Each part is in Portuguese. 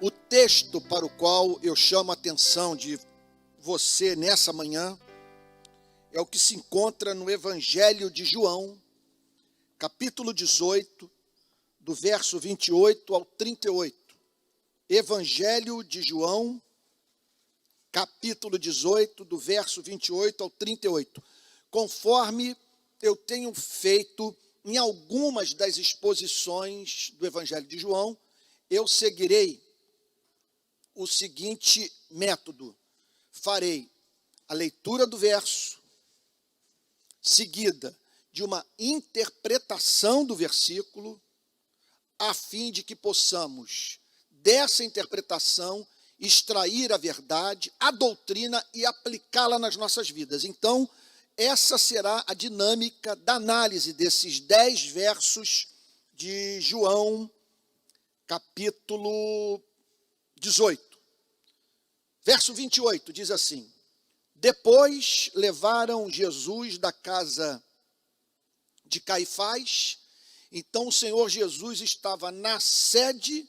O texto para o qual eu chamo a atenção de você nessa manhã é o que se encontra no Evangelho de João, capítulo 18, do verso 28 ao 38. Evangelho de João, capítulo 18, do verso 28 ao 38. Conforme eu tenho feito em algumas das exposições do Evangelho de João, eu seguirei o seguinte método: farei a leitura do verso, seguida de uma interpretação do versículo, a fim de que possamos, dessa interpretação, extrair a verdade, a doutrina e aplicá-la nas nossas vidas. Então, essa será a dinâmica da análise desses 10 versos de João, capítulo 18. Verso 28 diz assim: depois levaram Jesus da casa de Caifás. Então o Senhor Jesus estava na sede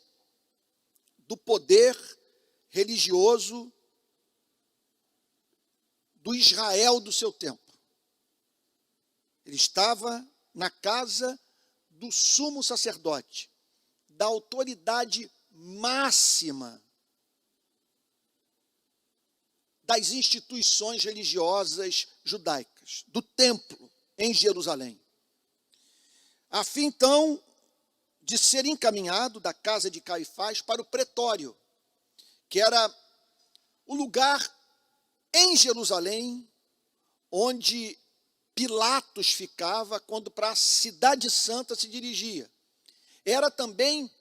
do poder religioso do Israel do seu tempo. Ele estava na casa do sumo sacerdote, da autoridade máxima das instituições religiosas judaicas, do templo em Jerusalém. A fim, então, de ser encaminhado da casa de Caifás para o pretório, que era o lugar em Jerusalém onde Pilatos ficava quando para a cidade santa se dirigia. Era também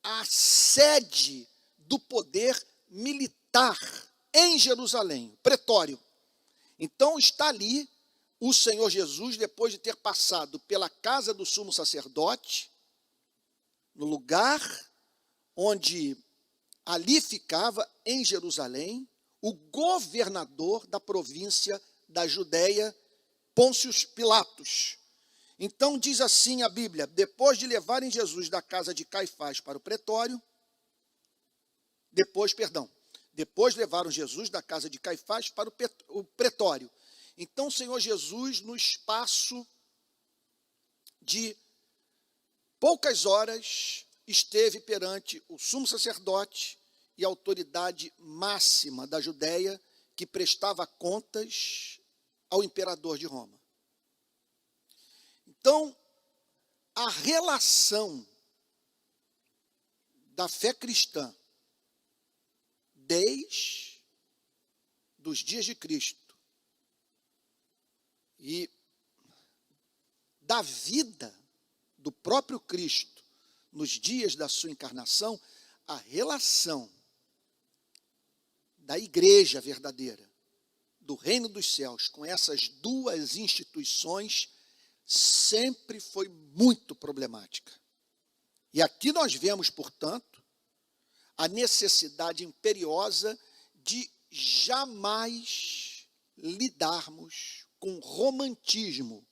a sede do poder militar em Jerusalém, pretório. Então está ali o Senhor Jesus, depois de ter passado pela casa do sumo sacerdote, no lugar onde ali ficava, em Jerusalém, o governador da província da Judéia, Pôncio Pilatos. Então diz assim a Bíblia: depois de levarem Jesus da casa de Caifás para o pretório, depois levaram Jesus da casa de Caifás para o pretório. Então o Senhor Jesus, no espaço de poucas horas, esteve perante o sumo sacerdote e a autoridade máxima da Judéia, que prestava contas ao imperador de Roma. Então, a relação da fé cristã desde os dias de Cristo e da vida do próprio Cristo nos dias da sua encarnação, a relação da igreja verdadeira, do reino dos céus, com essas duas instituições, sempre foi muito problemática. E aqui nós vemos, portanto, a necessidade imperiosa de jamais lidarmos com romantismo,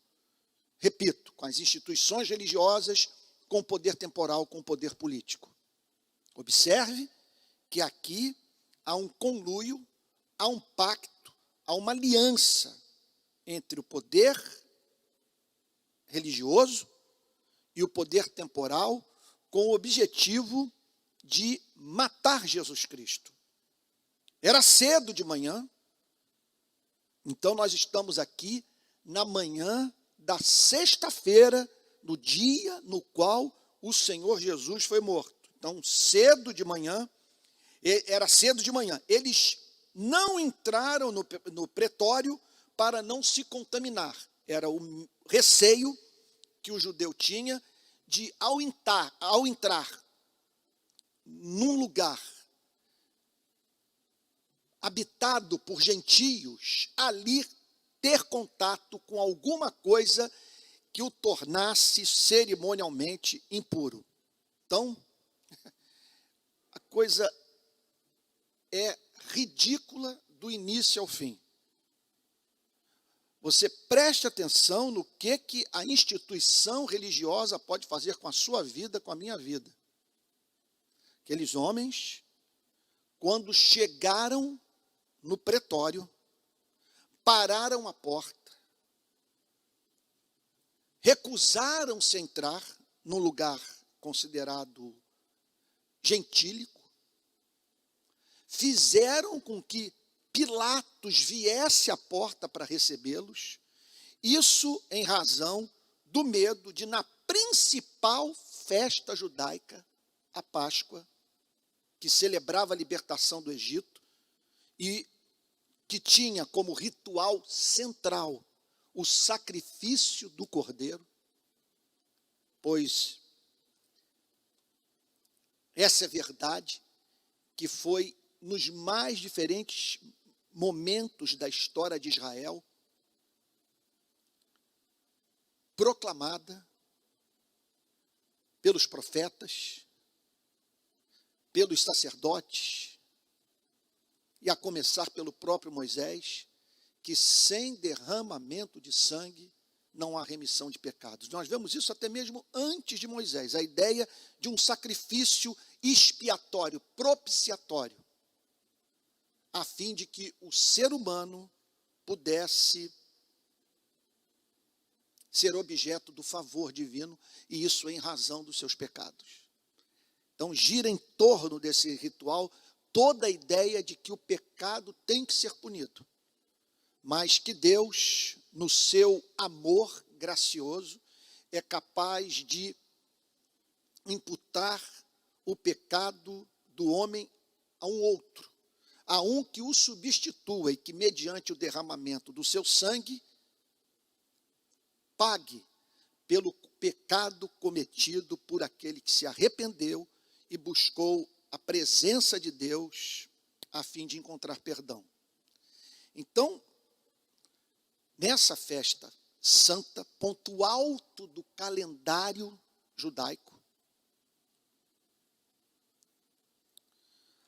repito, com as instituições religiosas, com o poder temporal, com o poder político. Observe que aqui há um conluio, há um pacto, há uma aliança entre o poder religioso e o poder temporal, com o objetivo de matar Jesus Cristo. Era cedo de manhã, então nós estamos aqui na manhã da sexta-feira, no dia no qual o Senhor Jesus foi morto. Então, era cedo de manhã. Eles não entraram no pretório para não se contaminar. Era o receio que o judeu tinha de, ao entrar num lugar habitado por gentios, ali ter contato com alguma coisa que o tornasse cerimonialmente impuro. Então, a coisa é ridícula do início ao fim. Você preste atenção no que a instituição religiosa pode fazer com a sua vida, com a minha vida. Aqueles homens quando chegaram no pretório, pararam a porta, recusaram-se a entrar num lugar considerado gentílico, fizeram com que Pilatos viesse à porta para recebê-los, isso em razão do medo de, na principal festa judaica, a Páscoa, que celebrava a libertação do Egito e que tinha como ritual central o sacrifício do cordeiro, pois essa é verdade que foi nos mais diferentes momentos da história de Israel proclamada pelos profetas, pelos sacerdotes, e a começar pelo próprio Moisés, que sem derramamento de sangue não há remissão de pecados. Nós vemos isso até mesmo antes de Moisés, a ideia de um sacrifício expiatório, propiciatório, a fim de que o ser humano pudesse ser objeto do favor divino, e isso em razão dos seus pecados. Então, gira em torno desse ritual toda a ideia de que o pecado tem que ser punido, mas que Deus, no seu amor gracioso, é capaz de imputar o pecado do homem a um outro, a um que o substitua e que, mediante o derramamento do seu sangue, pague pelo pecado cometido por aquele que se arrependeu e buscou a presença de Deus a fim de encontrar perdão. Então, nessa festa santa, ponto alto do calendário judaico,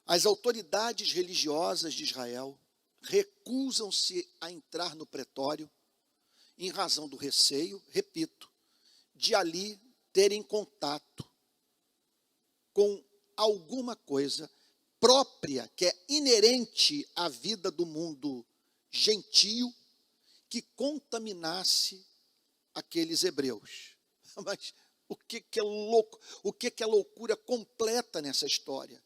as autoridades religiosas de Israel recusam-se a entrar no pretório em razão do receio, repito, de ali terem contato com alguma coisa própria, que é inerente à vida do mundo gentio, que contaminasse aqueles hebreus. Mas o que é louco, o que é loucura completa nessa história?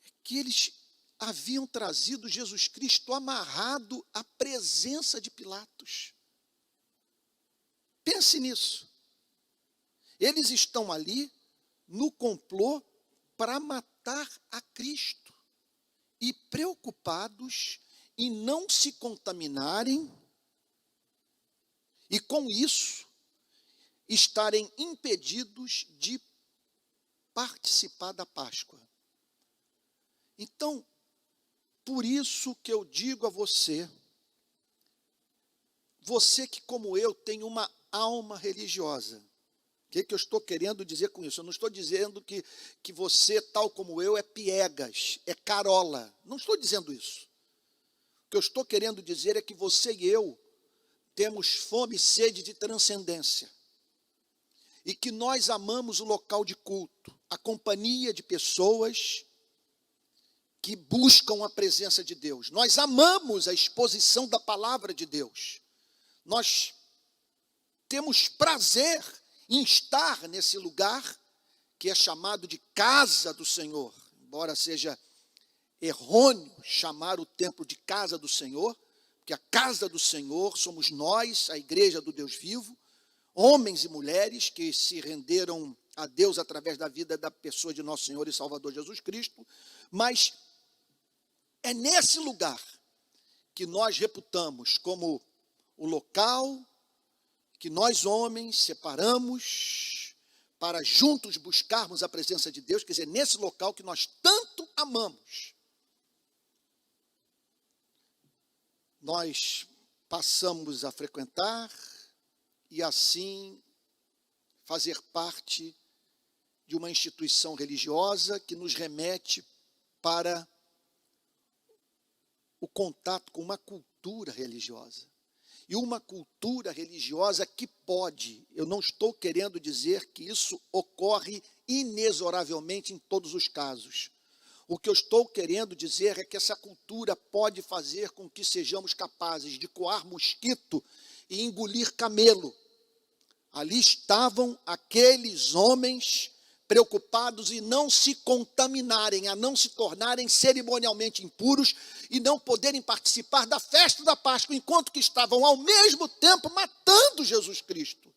É que eles haviam trazido Jesus Cristo amarrado à presença de Pilatos. Pense nisso. Eles estão ali no complô para matar a Cristo e preocupados em não se contaminarem e, com isso, estarem impedidos de participar da Páscoa. Então, por isso que eu digo a você, você que, como eu, tem uma alma religiosa. O que eu estou querendo dizer com isso? Eu não estou dizendo que você, tal como eu, é piegas, é carola. Não estou dizendo isso. O que eu estou querendo dizer é que você e eu temos fome e sede de transcendência. E que nós amamos o local de culto, a companhia de pessoas que buscam a presença de Deus. Nós amamos a exposição da palavra de Deus. Nós temos prazer em estar nesse lugar que é chamado de casa do Senhor, embora seja errôneo chamar o templo de casa do Senhor, porque a casa do Senhor somos nós, a igreja do Deus vivo, homens e mulheres que se renderam a Deus através da vida da pessoa de nosso Senhor e Salvador Jesus Cristo, mas é nesse lugar que nós reputamos como o local que nós, homens, separamos para juntos buscarmos a presença de Deus, quer dizer, nesse local que nós tanto amamos. Nós passamos a frequentar e, assim, fazer parte de uma instituição religiosa que nos remete para o contato com uma cultura religiosa. E uma cultura religiosa que pode, eu não estou querendo dizer que isso ocorre inexoravelmente em todos os casos. O que eu estou querendo dizer é que essa cultura pode fazer com que sejamos capazes de coar mosquito e engolir camelo. Ali estavam aqueles homens preocupados em não se contaminarem, a não se tornarem cerimonialmente impuros e não poderem participar da festa da Páscoa, enquanto que estavam ao mesmo tempo matando Jesus Cristo.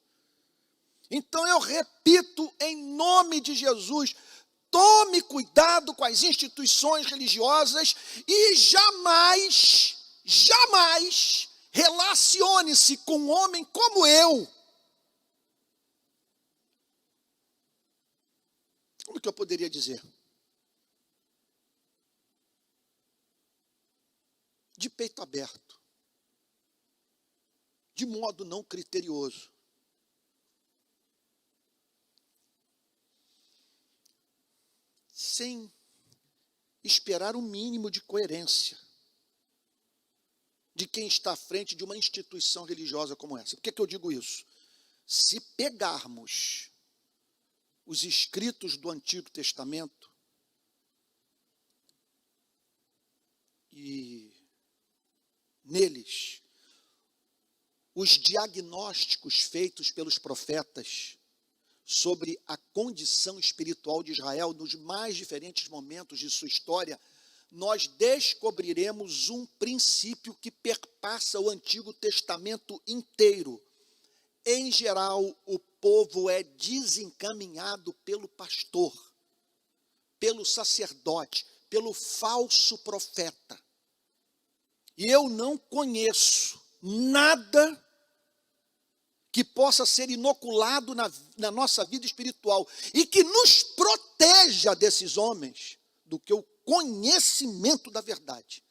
Então eu repito em nome de Jesus, tome cuidado com as instituições religiosas e jamais relacione-se com um homem como eu. Como que eu poderia dizer? De peito aberto, de modo não criterioso. Sem esperar o mínimo de coerência de quem está à frente de uma instituição religiosa como essa. Por que eu digo isso? Se pegarmos os escritos do Antigo Testamento e neles os diagnósticos feitos pelos profetas sobre a condição espiritual de Israel nos mais diferentes momentos de sua história, nós descobriremos um princípio que perpassa o Antigo Testamento inteiro. Em geral, o povo é desencaminhado pelo pastor, pelo sacerdote, pelo falso profeta. E eu não conheço nada que possa ser inoculado na nossa vida espiritual e que nos proteja desses homens do que o conhecimento da verdade.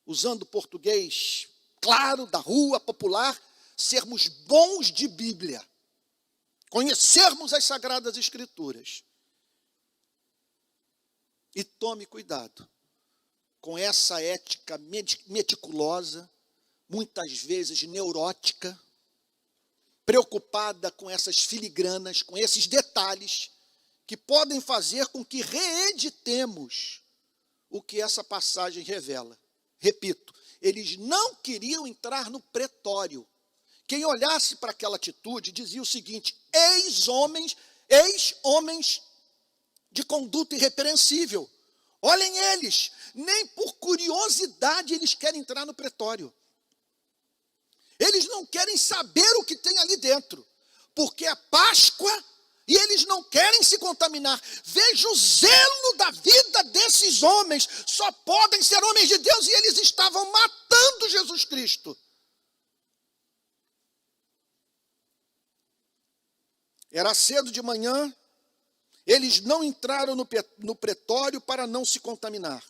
Usando português claro, da rua, popular, sermos bons de Bíblia, conhecermos as Sagradas Escrituras. E tome cuidado com essa ética meticulosa, muitas vezes neurótica, preocupada com essas filigranas, com esses detalhes, que podem fazer com que reeditemos o que essa passagem revela. Repito, eles não queriam entrar no pretório. Quem olhasse para aquela atitude dizia o seguinte: ex-homens de conduta irrepreensível. Olhem eles, nem por curiosidade eles querem entrar no pretório. Eles não querem saber o que tem ali dentro, porque é Páscoa e eles não querem se contaminar. Veja o zelo da vida desses homens. Só podem ser homens de Deus e eles estavam matando Jesus Cristo. Era cedo de manhã, eles não entraram no pretório para não se contaminar,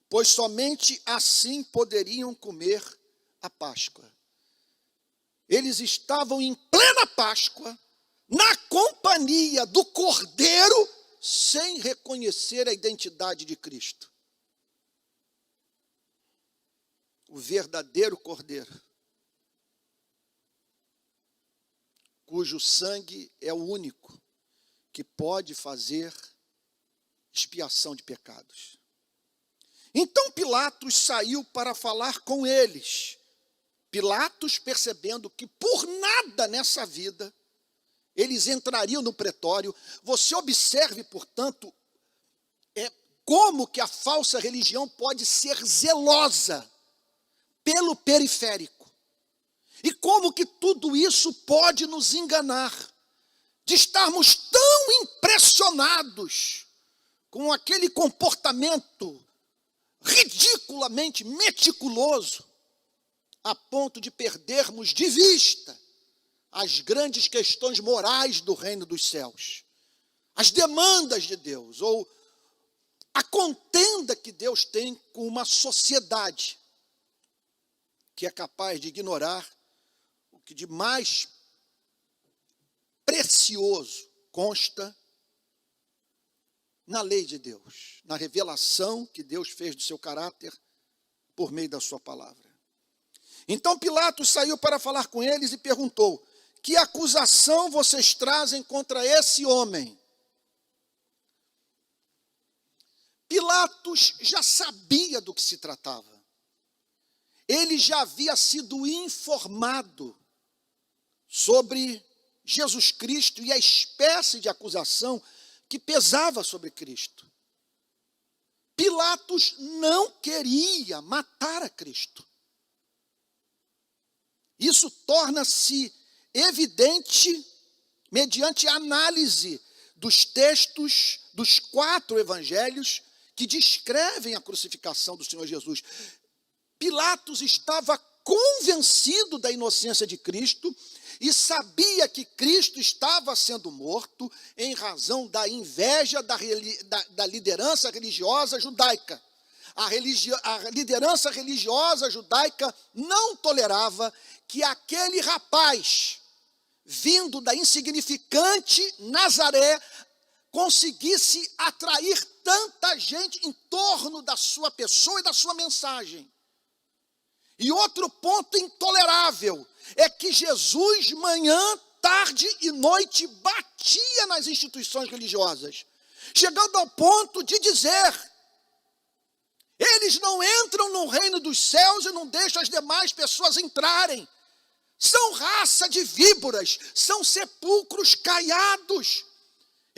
pois somente assim poderiam comer a Páscoa. Eles estavam em plena Páscoa, na companhia do Cordeiro, sem reconhecer a identidade de Cristo. O verdadeiro Cordeiro, cujo sangue é o único que pode fazer expiação de pecados. Então Pilatos saiu para falar com eles. Pilatos, percebendo que por nada nessa vida eles entrariam no pretório. Você observe, portanto, como que a falsa religião pode ser zelosa pelo periférico. E como que tudo isso pode nos enganar, de estarmos tão impressionados com aquele comportamento ridiculamente meticuloso, a ponto de perdermos de vista as grandes questões morais do reino dos céus, as demandas de Deus, ou a contenda que Deus tem com uma sociedade que é capaz de ignorar o que de mais precioso consta na lei de Deus, na revelação que Deus fez do seu caráter por meio da sua palavra. Então Pilatos saiu para falar com eles e perguntou: que acusação vocês trazem contra esse homem? Pilatos já sabia do que se tratava. Ele já havia sido informado sobre Jesus Cristo e a espécie de acusação que pesava sobre Cristo. Pilatos não queria matar a Cristo. Isso torna-se evidente mediante a análise dos textos dos 4 evangelhos que descrevem a crucificação do Senhor Jesus. Pilatos estava convencido da inocência de Cristo e sabia que Cristo estava sendo morto em razão da inveja da liderança religiosa judaica. A liderança religiosa judaica não tolerava que aquele rapaz, vindo da insignificante Nazaré, conseguisse atrair tanta gente em torno da sua pessoa e da sua mensagem. E outro ponto intolerável é que Jesus, manhã, tarde e noite, batia nas instituições religiosas, chegando ao ponto de dizer: eles não entram no reino dos céus e não deixam as demais pessoas entrarem. São raça de víboras, são sepulcros caiados.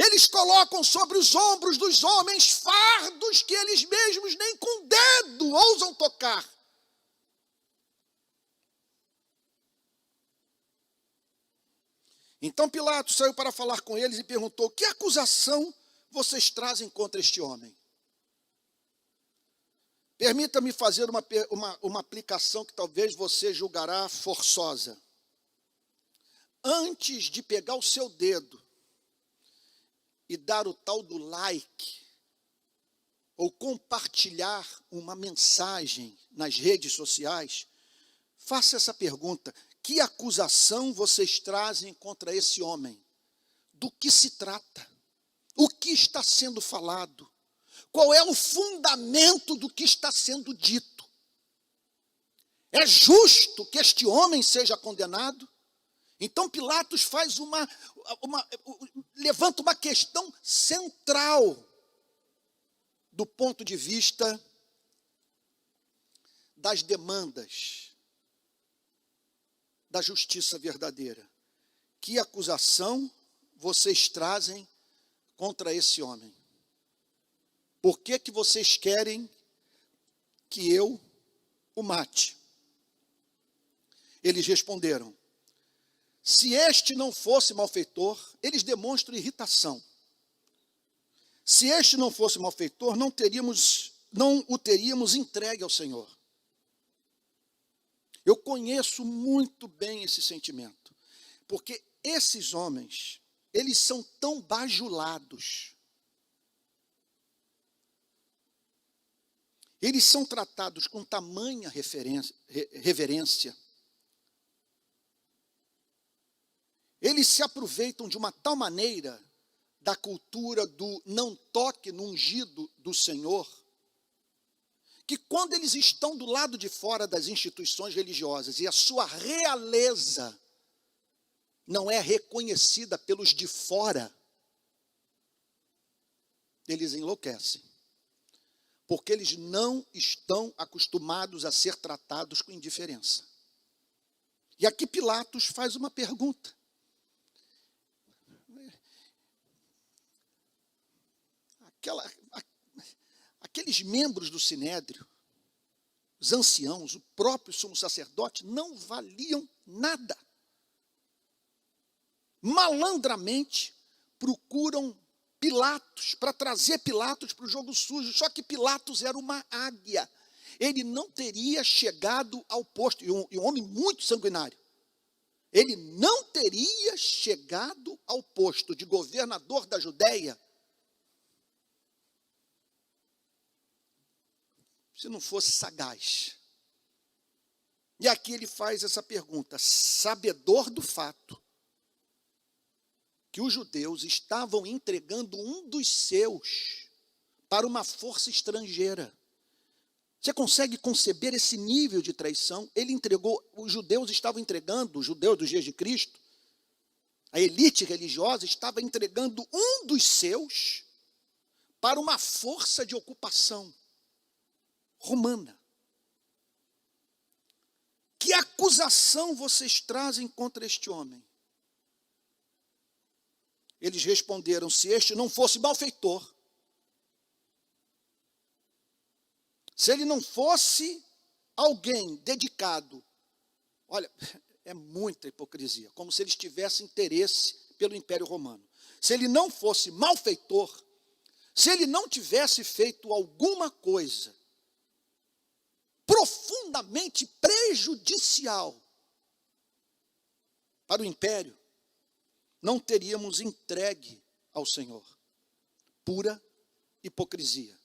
Eles colocam sobre os ombros dos homens fardos que eles mesmos nem com o dedo ousam tocar. Então Pilatos saiu para falar com eles e perguntou: que acusação vocês trazem contra este homem? Permita-me fazer uma aplicação que talvez você julgará forçosa. Antes de pegar o seu dedo e dar o tal do like, ou compartilhar uma mensagem nas redes sociais, faça essa pergunta: que acusação vocês trazem contra esse homem? Do que se trata? O que está sendo falado? Qual é o fundamento do que está sendo dito? É justo que este homem seja condenado? Então Pilatos faz levanta uma questão central do ponto de vista das demandas da justiça verdadeira. Que acusação vocês trazem contra esse homem? Por que que vocês querem que eu o mate? Eles responderam: se este não fosse malfeitor, eles demonstram irritação. Se este não fosse malfeitor, não o teríamos entregue ao Senhor. Eu conheço muito bem esse sentimento, porque esses homens, eles são tão bajulados, eles são tratados com tamanha reverência, eles se aproveitam de uma tal maneira da cultura do não toque no ungido do Senhor, que quando eles estão do lado de fora das instituições religiosas e a sua realeza não é reconhecida pelos de fora, eles enlouquecem, porque eles não estão acostumados a ser tratados com indiferença. E aqui Pilatos faz uma pergunta: aqueles membros do Sinédrio, os anciãos, o próprio sumo sacerdote, não valiam nada. Malandramente procuram Pilatos, para trazer Pilatos para o jogo sujo. Só que Pilatos era uma águia. Ele não teria chegado ao posto, e um homem muito sanguinário, ele não teria chegado ao posto de governador da Judéia se não fosse sagaz. E aqui ele faz essa pergunta, sabedor do fato que os judeus estavam entregando um dos seus para uma força estrangeira. Você consegue conceber esse nível de traição? Ele entregou, os judeus estavam entregando, os judeus dos dias de Cristo, a elite religiosa estava entregando um dos seus para uma força de ocupação romana. Que acusação vocês trazem contra este homem? Eles responderam: se este não fosse malfeitor, se ele não fosse alguém dedicado, olha, é muita hipocrisia, como se eles tivessem interesse pelo Império Romano. Se ele não fosse malfeitor, se ele não tivesse feito alguma coisa profundamente prejudicial para o Império, não teríamos entregue ao Senhor. Pura hipocrisia.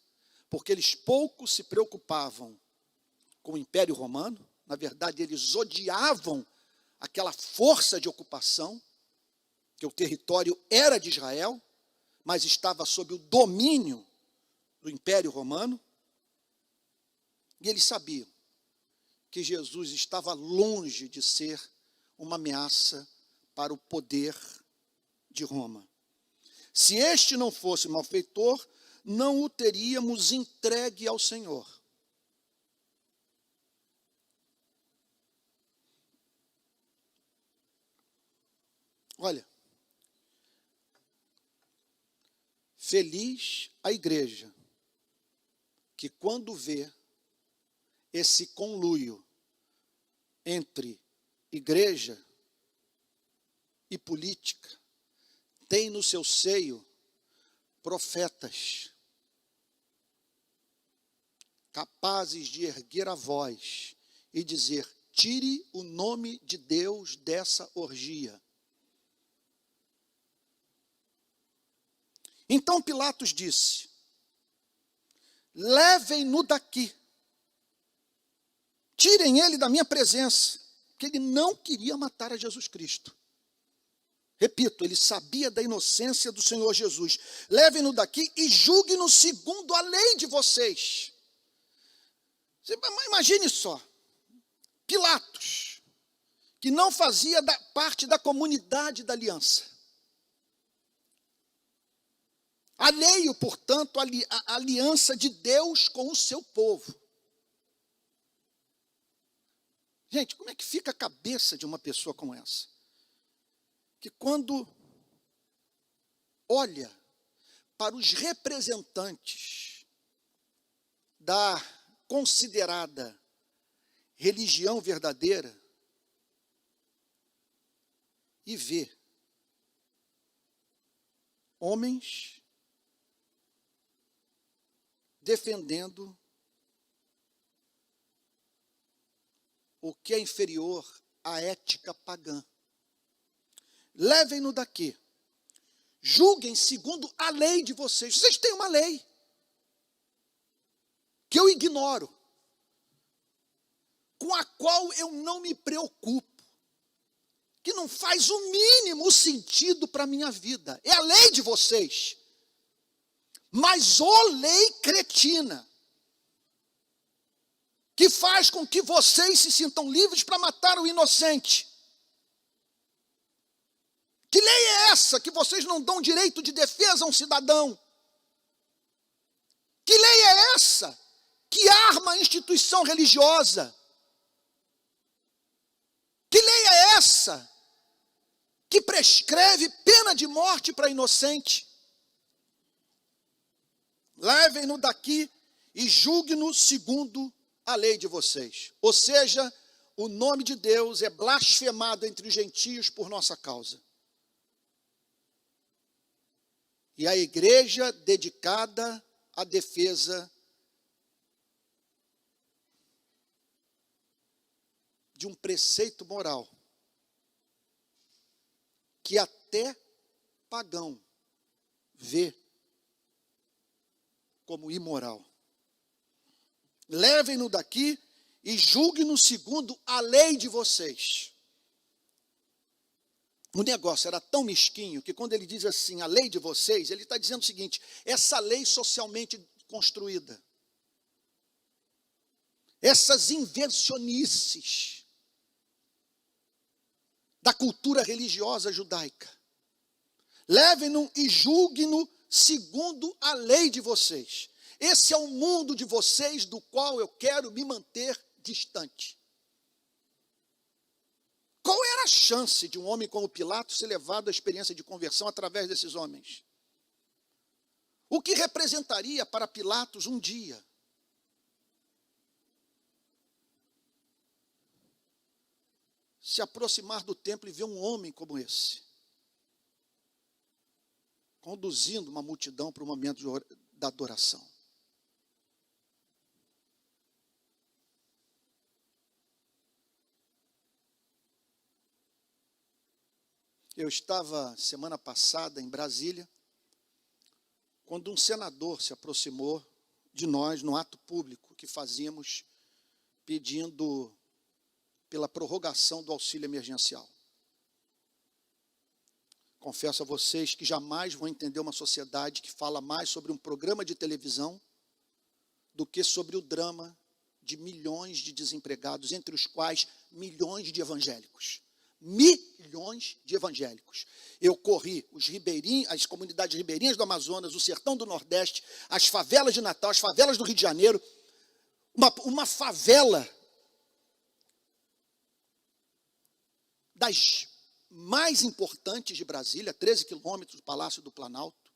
Porque eles pouco se preocupavam com o Império Romano, na verdade eles odiavam aquela força de ocupação, que o território era de Israel, mas estava sob o domínio do Império Romano, e eles sabiam que Jesus estava longe de ser uma ameaça para o poder de Roma. Se este não fosse malfeitor, não o teríamos entregue ao Senhor. Olha, feliz a igreja que, quando vê esse conluio entre igreja e política, tem no seu seio profetas capazes de erguer a voz e dizer: tire o nome de Deus dessa orgia. Então Pilatos disse: levem-no daqui, tirem ele da minha presença, porque ele não queria matar a Jesus Cristo. Repito, ele sabia da inocência do Senhor Jesus. Levem-no daqui e julguem-no segundo a lei de vocês. Imagine só, Pilatos, que não fazia parte da comunidade da aliança, alheio, portanto, à aliança de Deus com o seu povo. Gente, como é que fica a cabeça de uma pessoa como essa? Que quando olha para os representantes da considerada religião verdadeira e vê homens defendendo o que é inferior à ética pagã. Levem-no daqui, julguem segundo a lei de vocês. Vocês têm uma lei que eu ignoro, com a qual eu não me preocupo, que não faz o mínimo sentido para a minha vida. É a lei de vocês. Mas lei cretina, que faz com que vocês se sintam livres para matar o inocente. Que lei é essa que vocês não dão direito de defesa a um cidadão? Que lei é essa que arma a instituição religiosa? Que lei é essa que prescreve pena de morte para inocente? Levem-no daqui e julguem-no segundo a lei de vocês. Ou seja, o nome de Deus é blasfemado entre os gentios por nossa causa. E a igreja dedicada à defesa de um preceito moral que até pagão vê como imoral. Levem-no daqui e julguem-no segundo a lei de vocês. O negócio era tão mesquinho que quando ele diz assim, a lei de vocês, ele está dizendo o seguinte: essa lei socialmente construída, essas invencionices da cultura religiosa judaica, levem-no e julguem-no segundo a lei de vocês. Esse é o mundo de vocês do qual eu quero me manter distante. Qual era a chance de um homem como Pilatos ser levado à experiência de conversão através desses homens? O que representaria para Pilatos um dia se aproximar do templo e ver um homem como esse, conduzindo uma multidão para o momento da adoração? Eu estava semana passada em Brasília, quando um senador se aproximou de nós no ato público que fazíamos, pedindo pela prorrogação do auxílio emergencial. Confesso a vocês que jamais vou entender uma sociedade que fala mais sobre um programa de televisão do que sobre o drama de milhões de desempregados, entre os quais milhões de evangélicos. Milhões de evangélicos. Eu corri os ribeirinhos, as comunidades ribeirinhas do Amazonas, o sertão do Nordeste, as favelas de Natal, as favelas do Rio de Janeiro, uma favela das mais importantes de Brasília, 13 quilômetros do Palácio do Planalto,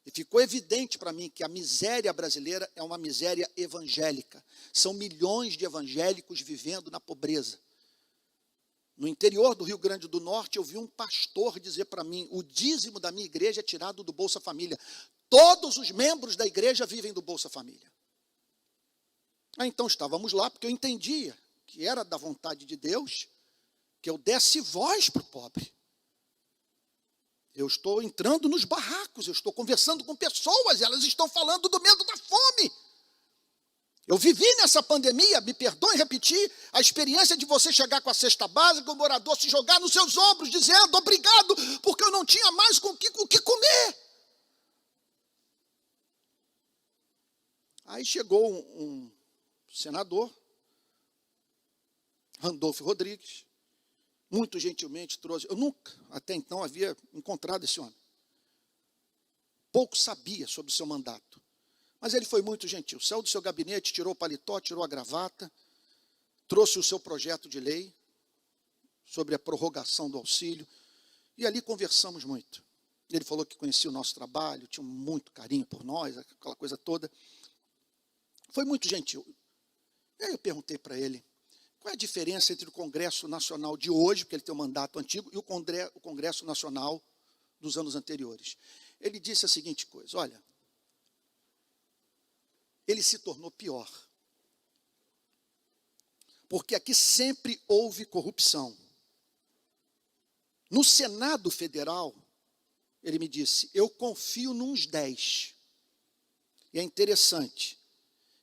e ficou evidente para mim que a miséria brasileira é uma miséria evangélica. São milhões de evangélicos vivendo na pobreza. No interior do Rio Grande do Norte, eu vi um pastor dizer para mim: o dízimo da minha igreja é tirado do Bolsa Família. Todos os membros da igreja vivem do Bolsa Família. Então estávamos lá, porque eu entendia que era da vontade de Deus que eu desse voz para o pobre. Eu estou entrando nos barracos, eu estou conversando com pessoas, elas estão falando do medo da fome. Eu vivi nessa pandemia, me perdoem repetir, a experiência de você chegar com a cesta básica, o morador se jogar nos seus ombros, dizendo: obrigado, porque eu não tinha mais com o que comer. Aí chegou um senador, Randolfo Rodrigues, muito gentilmente trouxe. Eu nunca, até então, havia encontrado esse homem. Pouco sabia sobre o seu mandato. Mas ele foi muito gentil. Saiu do seu gabinete, tirou o paletó, tirou a gravata, trouxe o seu projeto de lei sobre a prorrogação do auxílio, e ali conversamos muito. Ele falou que conhecia o nosso trabalho, tinha muito carinho por nós, aquela coisa toda. Foi muito gentil. E aí eu perguntei para ele: qual é a diferença entre o Congresso Nacional de hoje, porque ele tem um mandato antigo, e o Congresso Nacional dos anos anteriores? Ele disse a seguinte coisa: olha, ele se tornou pior. Porque aqui sempre houve corrupção. No Senado Federal, ele me disse, eu confio nos 10. E é interessante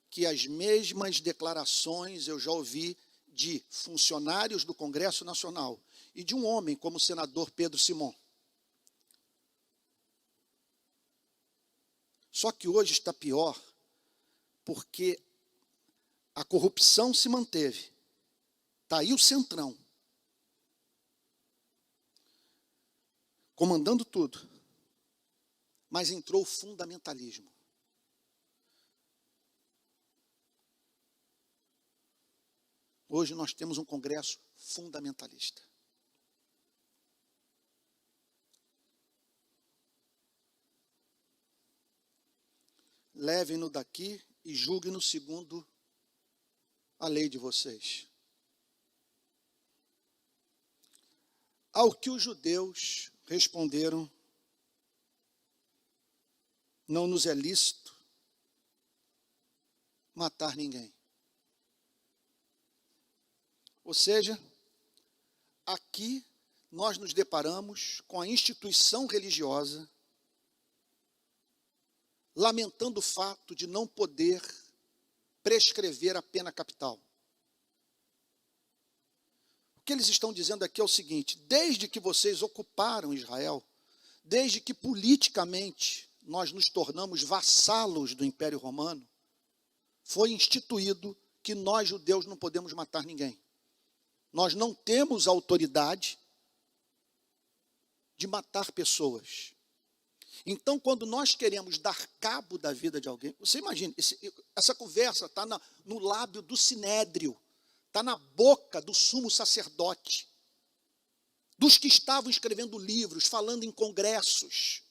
que as mesmas declarações eu já ouvi de funcionários do Congresso Nacional e de um homem como o senador Pedro Simon. Só que hoje está pior, porque a corrupção se manteve. Está aí o Centrão, comandando tudo. Mas entrou o fundamentalismo. Hoje nós temos um Congresso fundamentalista. Levem-no daqui e julguem-no segundo a lei de vocês. Ao que os judeus responderam: não nos é lícito matar ninguém. Ou seja, aqui nós nos deparamos com a instituição religiosa lamentando o fato de não poder prescrever a pena capital. O que eles estão dizendo aqui é o seguinte: desde que vocês ocuparam Israel, desde que politicamente nós nos tornamos vassalos do Império Romano, foi instituído que nós, judeus, não podemos matar ninguém. Nós não temos autoridade de matar pessoas. Então, quando nós queremos dar cabo da vida de alguém, você imagina, essa conversa está no lábio do sinédrio, está na boca do sumo sacerdote, dos que estavam escrevendo livros, falando em congressos,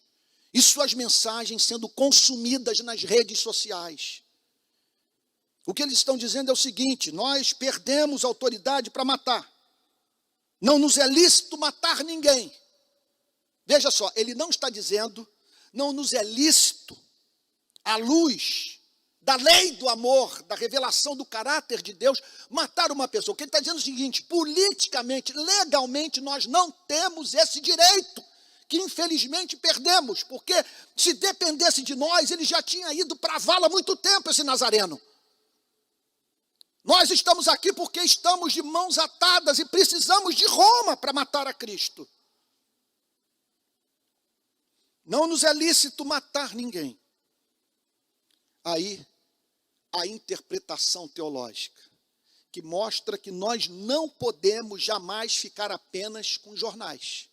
e suas mensagens sendo consumidas nas redes sociais. O que eles estão dizendo é o seguinte: nós perdemos autoridade para matar. Não nos é lícito matar ninguém. Veja só, ele não está dizendo, não nos é lícito, à luz da lei do amor, da revelação do caráter de Deus, matar uma pessoa. O que ele está dizendo é o seguinte: politicamente, legalmente, nós não temos esse direito, que infelizmente perdemos, porque se dependesse de nós, ele já tinha ido para a vala há muito tempo, esse nazareno. Nós estamos aqui porque estamos de mãos atadas e precisamos de Roma para matar a Cristo. Não nos é lícito matar ninguém. Aí, a interpretação teológica, que mostra que nós não podemos jamais ficar apenas com jornais,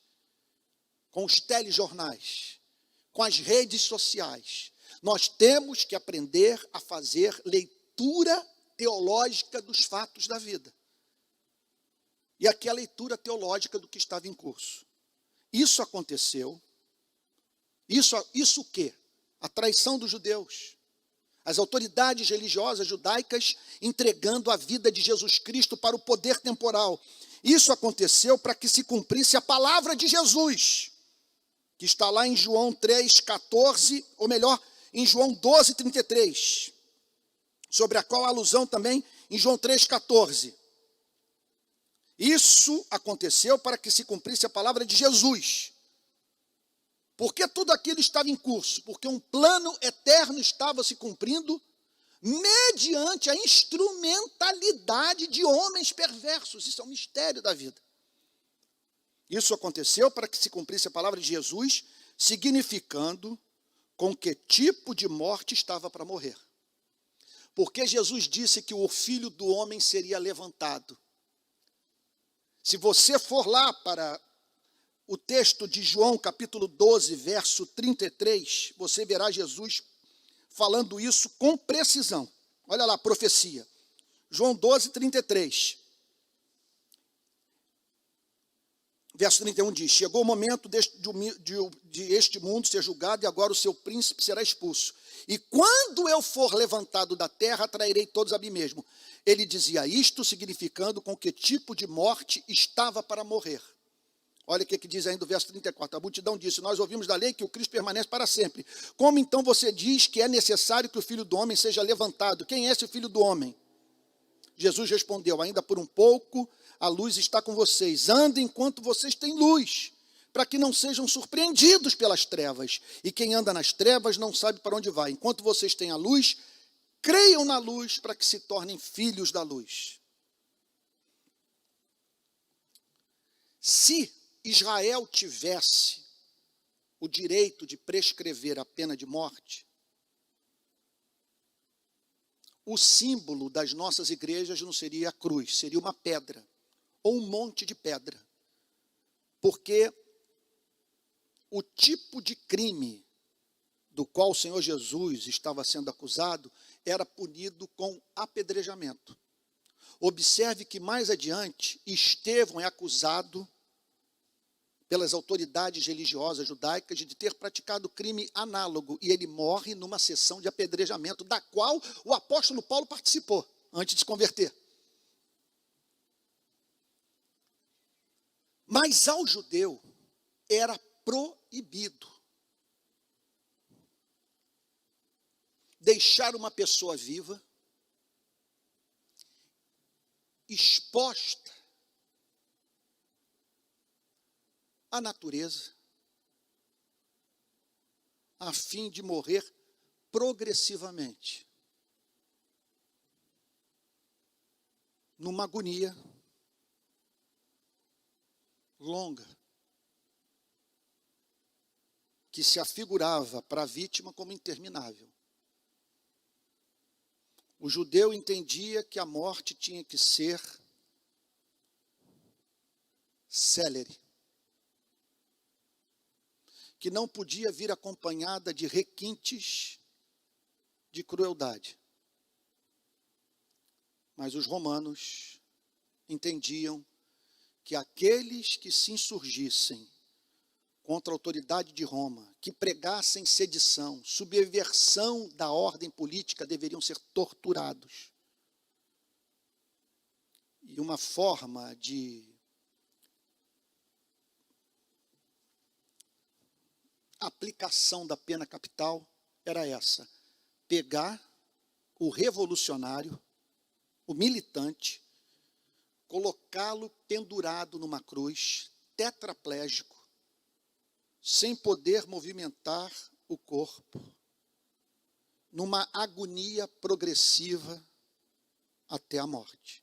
com os telejornais, com as redes sociais. Nós temos que aprender a fazer leitura teológica dos fatos da vida. E aqui a leitura teológica do que estava em curso. Isso aconteceu. Isso o quê? A traição dos judeus. As autoridades religiosas judaicas entregando a vida de Jesus Cristo para o poder temporal. Isso aconteceu para que se cumprisse a palavra de Jesus, que está lá em João 3,14, ou melhor, em João 12,33, sobre a qual há alusão também em João 3,14. Isso aconteceu para que se cumprisse a palavra de Jesus. Porque tudo aquilo estava em curso? Porque um plano eterno estava se cumprindo mediante a instrumentalidade de homens perversos. Isso é um mistério da vida. Isso aconteceu para que se cumprisse a palavra de Jesus, significando com que tipo de morte estava para morrer. Porque Jesus disse que o Filho do Homem seria levantado. Se você for lá para o texto de João, capítulo 12, verso 33, você verá Jesus falando isso com precisão. Olha lá, profecia. João 12, 33. Verso 31 diz: chegou o momento de este mundo ser julgado, e agora o seu príncipe será expulso. E quando eu for levantado da terra, atrairei todos a mim mesmo. Ele dizia isto, significando com que tipo de morte estava para morrer. Olha o que diz ainda o verso 34. A multidão disse: nós ouvimos da lei que o Cristo permanece para sempre. Como então você diz que é necessário que o Filho do Homem seja levantado? Quem é esse Filho do Homem? Jesus respondeu: ainda por um pouco a luz está com vocês. Andem enquanto vocês têm luz, para que não sejam surpreendidos pelas trevas. E quem anda nas trevas não sabe para onde vai. Enquanto vocês têm a luz, creiam na luz para que se tornem filhos da luz. Se Israel tivesse o direito de prescrever a pena de morte, o símbolo das nossas igrejas não seria a cruz, seria uma pedra, ou um monte de pedra. Porque o tipo de crime do qual o Senhor Jesus estava sendo acusado era punido com apedrejamento. Observe que mais adiante, Estevão é acusado pelas autoridades religiosas judaicas de ter praticado crime análogo, e ele morre numa sessão de apedrejamento, da qual o apóstolo Paulo participou, antes de se converter. Mas ao judeu era proibido deixar uma pessoa viva, exposta à natureza, a fim de morrer progressivamente, numa agonia longa, que se afigurava para a vítima como interminável. O judeu entendia que a morte tinha que ser célere, que não podia vir acompanhada de requintes de crueldade. Mas os romanos entendiam que aqueles que se insurgissem contra a autoridade de Roma, que pregassem sedição, subversão da ordem política, deveriam ser torturados. E uma forma de aplicação da pena capital era essa: pegar o revolucionário, o militante, colocá-lo pendurado numa cruz, tetraplégico, sem poder movimentar o corpo, numa agonia progressiva até a morte.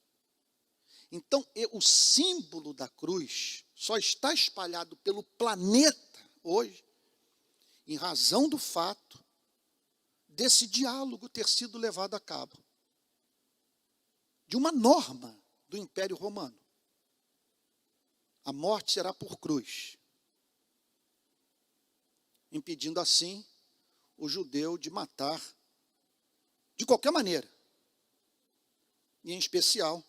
Então, o símbolo da cruz só está espalhado pelo planeta hoje em razão do fato desse diálogo ter sido levado a cabo, de uma norma do Império Romano. A morte será por cruz, impedindo assim o judeu de matar de qualquer maneira, e em especial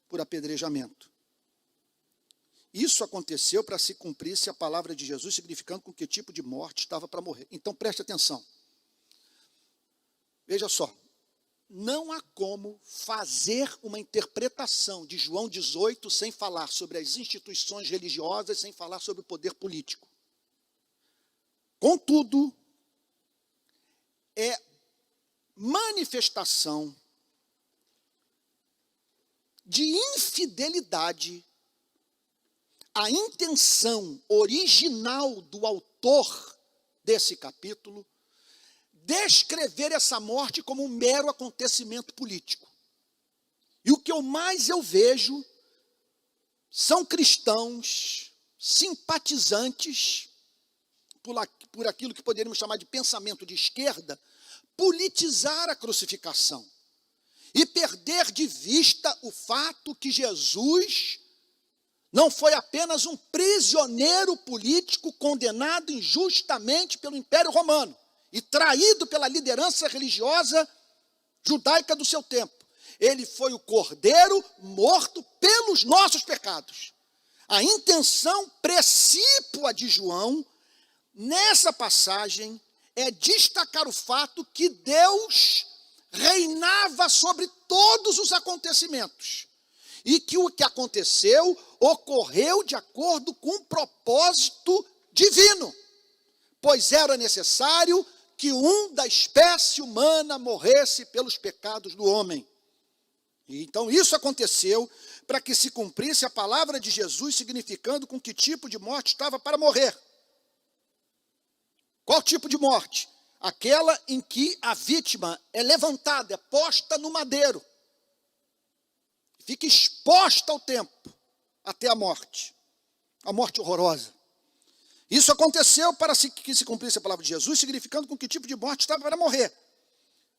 por apedrejamento. Isso aconteceu para se cumprisse a palavra de Jesus, significando com que tipo de morte estava para morrer. Então preste atenção. Veja só, não há como fazer uma interpretação de João 18 sem falar sobre as instituições religiosas, sem falar sobre o poder político. Contudo, é manifestação de infidelidade a intenção original do autor desse capítulo descrever essa morte como um mero acontecimento político. E o que eu mais vejo são cristãos simpatizantes por aquilo que poderíamos chamar de pensamento de esquerda, politizar a crucificação e perder de vista o fato que Jesus não foi apenas um prisioneiro político condenado injustamente pelo Império Romano e traído pela liderança religiosa judaica do seu tempo. Ele foi o cordeiro morto pelos nossos pecados. A intenção precípua de João, nessa passagem, é destacar o fato que Deus reinava sobre todos os acontecimentos. E que o que aconteceu ocorreu de acordo com um propósito divino, pois era necessário que um da espécie humana morresse pelos pecados do homem. E então isso aconteceu para que se cumprisse a palavra de Jesus, significando com que tipo de morte estava para morrer. Qual tipo de morte? Aquela em que a vítima é levantada, é posta no madeiro, fica exposta ao tempo, até a morte horrorosa. Isso aconteceu para que se cumprisse a palavra de Jesus, significando com que tipo de morte estava para morrer.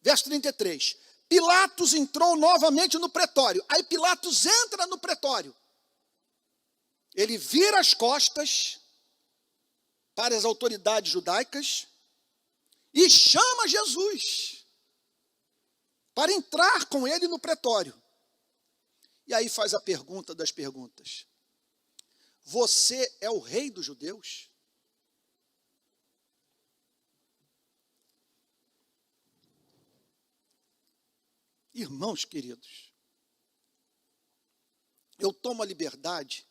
Verso 33. Pilatos entrou novamente no pretório. Aí Pilatos entra no pretório. Ele vira as costas para as autoridades judaicas e chama Jesus para entrar com ele no pretório. E aí faz a pergunta das perguntas: você é o rei dos judeus? Irmãos queridos, eu tomo a liberdade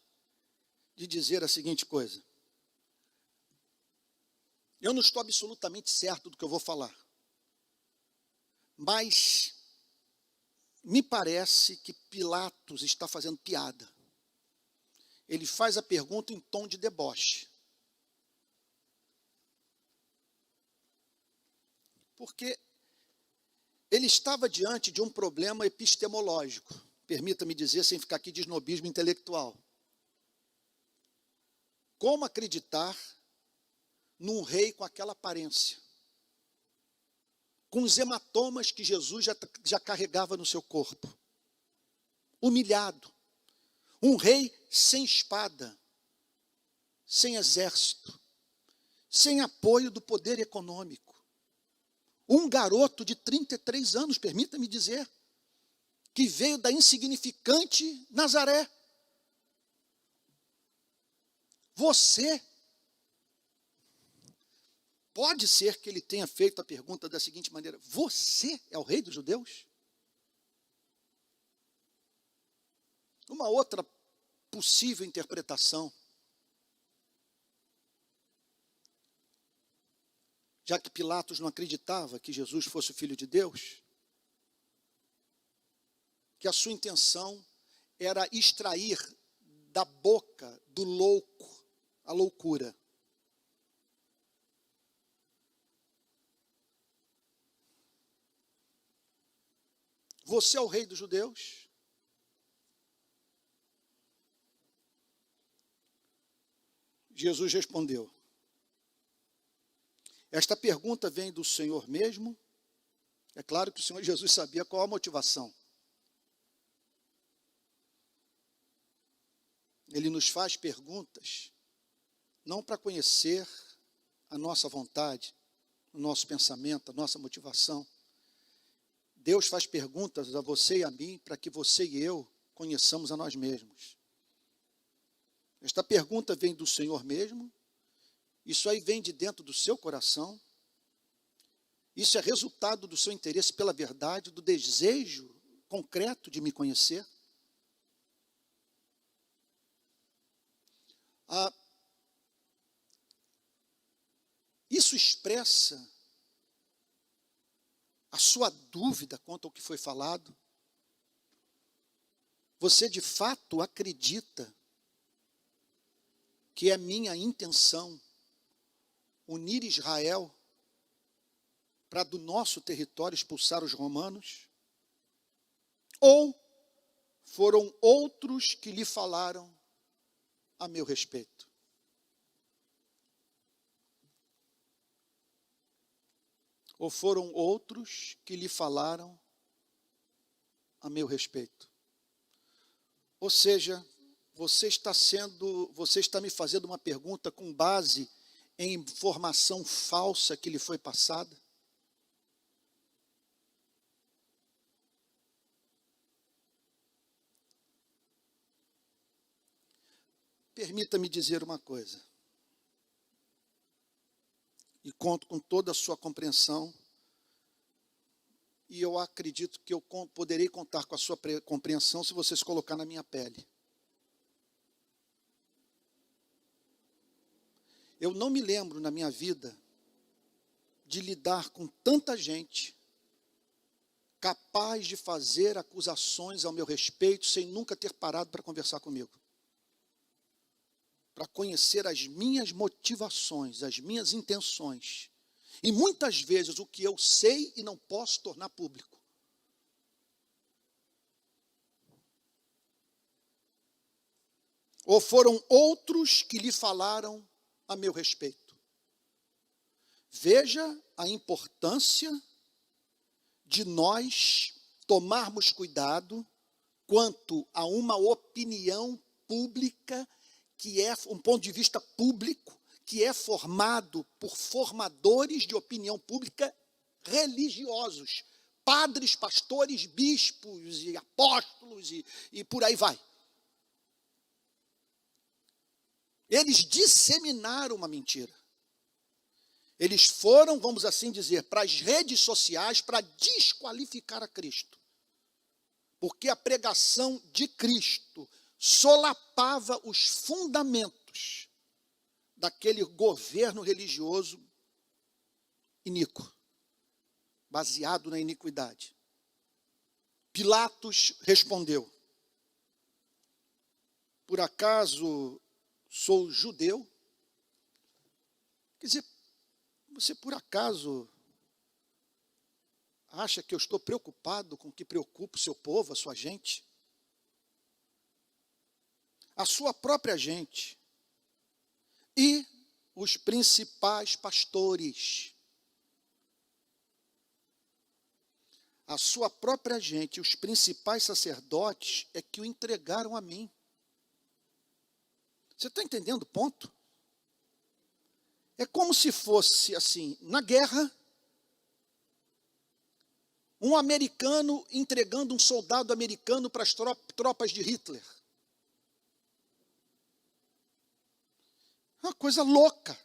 de dizer a seguinte coisa. Eu não estou absolutamente certo do que eu vou falar, mas me parece que Pilatos está fazendo piada. Ele faz a pergunta em tom de deboche. Porque ele estava diante de um problema epistemológico, permita-me dizer, sem ficar aqui de snobismo intelectual. Como acreditar num rei com aquela aparência, com os hematomas que Jesus já carregava no seu corpo, humilhado, um rei sem espada, sem exército, sem apoio do poder econômico. Um garoto de 33 anos, permita-me dizer, que veio da insignificante Nazaré. Você, pode ser que ele tenha feito a pergunta da seguinte maneira: você é o rei dos judeus? Uma outra possível interpretação, já que Pilatos não acreditava que Jesus fosse o Filho de Deus, que a sua intenção era extrair da boca do louco a loucura. Você é o rei dos judeus? Jesus respondeu: esta pergunta vem do Senhor mesmo? É claro que o Senhor Jesus sabia qual a motivação. Ele nos faz perguntas não para conhecer a nossa vontade, o nosso pensamento, a nossa motivação. Deus faz perguntas a você e a mim para que você e eu conheçamos a nós mesmos. Esta pergunta vem do Senhor mesmo. Isso aí vem de dentro do seu coração. Isso é resultado do seu interesse pela verdade, do desejo concreto de me conhecer. Isso expressa a sua dúvida quanto ao que foi falado. Você de fato acredita que é minha intenção unir Israel para do nosso território expulsar os romanos? Ou foram outros que lhe falaram a meu respeito? Ou foram outros que lhe falaram a meu respeito? Ou seja, você está me fazendo uma pergunta com base em informação falsa que lhe foi passada? Permita-me dizer uma coisa, e conto com toda a sua compreensão, e eu acredito que eu poderei contar com a sua compreensão se você se colocar na minha pele. Eu não me lembro na minha vida de lidar com tanta gente capaz de fazer acusações ao meu respeito sem nunca ter parado para conversar comigo, para conhecer as minhas motivações, as minhas intenções. E muitas vezes o que eu sei e não posso tornar público. Ou foram outros que lhe falaram a meu respeito? Veja a importância de nós tomarmos cuidado quanto a uma opinião pública, que é um ponto de vista público, que é formado por formadores de opinião pública religiosos, padres, pastores, bispos e apóstolos e por aí vai. Eles disseminaram uma mentira. Eles foram, vamos assim dizer, para as redes sociais para desqualificar a Cristo. Porque a pregação de Cristo solapava os fundamentos daquele governo religioso iníquo, baseado na iniquidade. Pilatos respondeu: por acaso sou judeu? Quer dizer, você por acaso acha que eu estou preocupado com o que preocupa o seu povo, a sua gente? A sua própria gente e os principais pastores. A sua própria gente e os principais sacerdotes é que o entregaram a mim. Você está entendendo o ponto? É como se fosse assim, na guerra, um americano entregando um soldado americano para as tropas de Hitler. Uma coisa louca.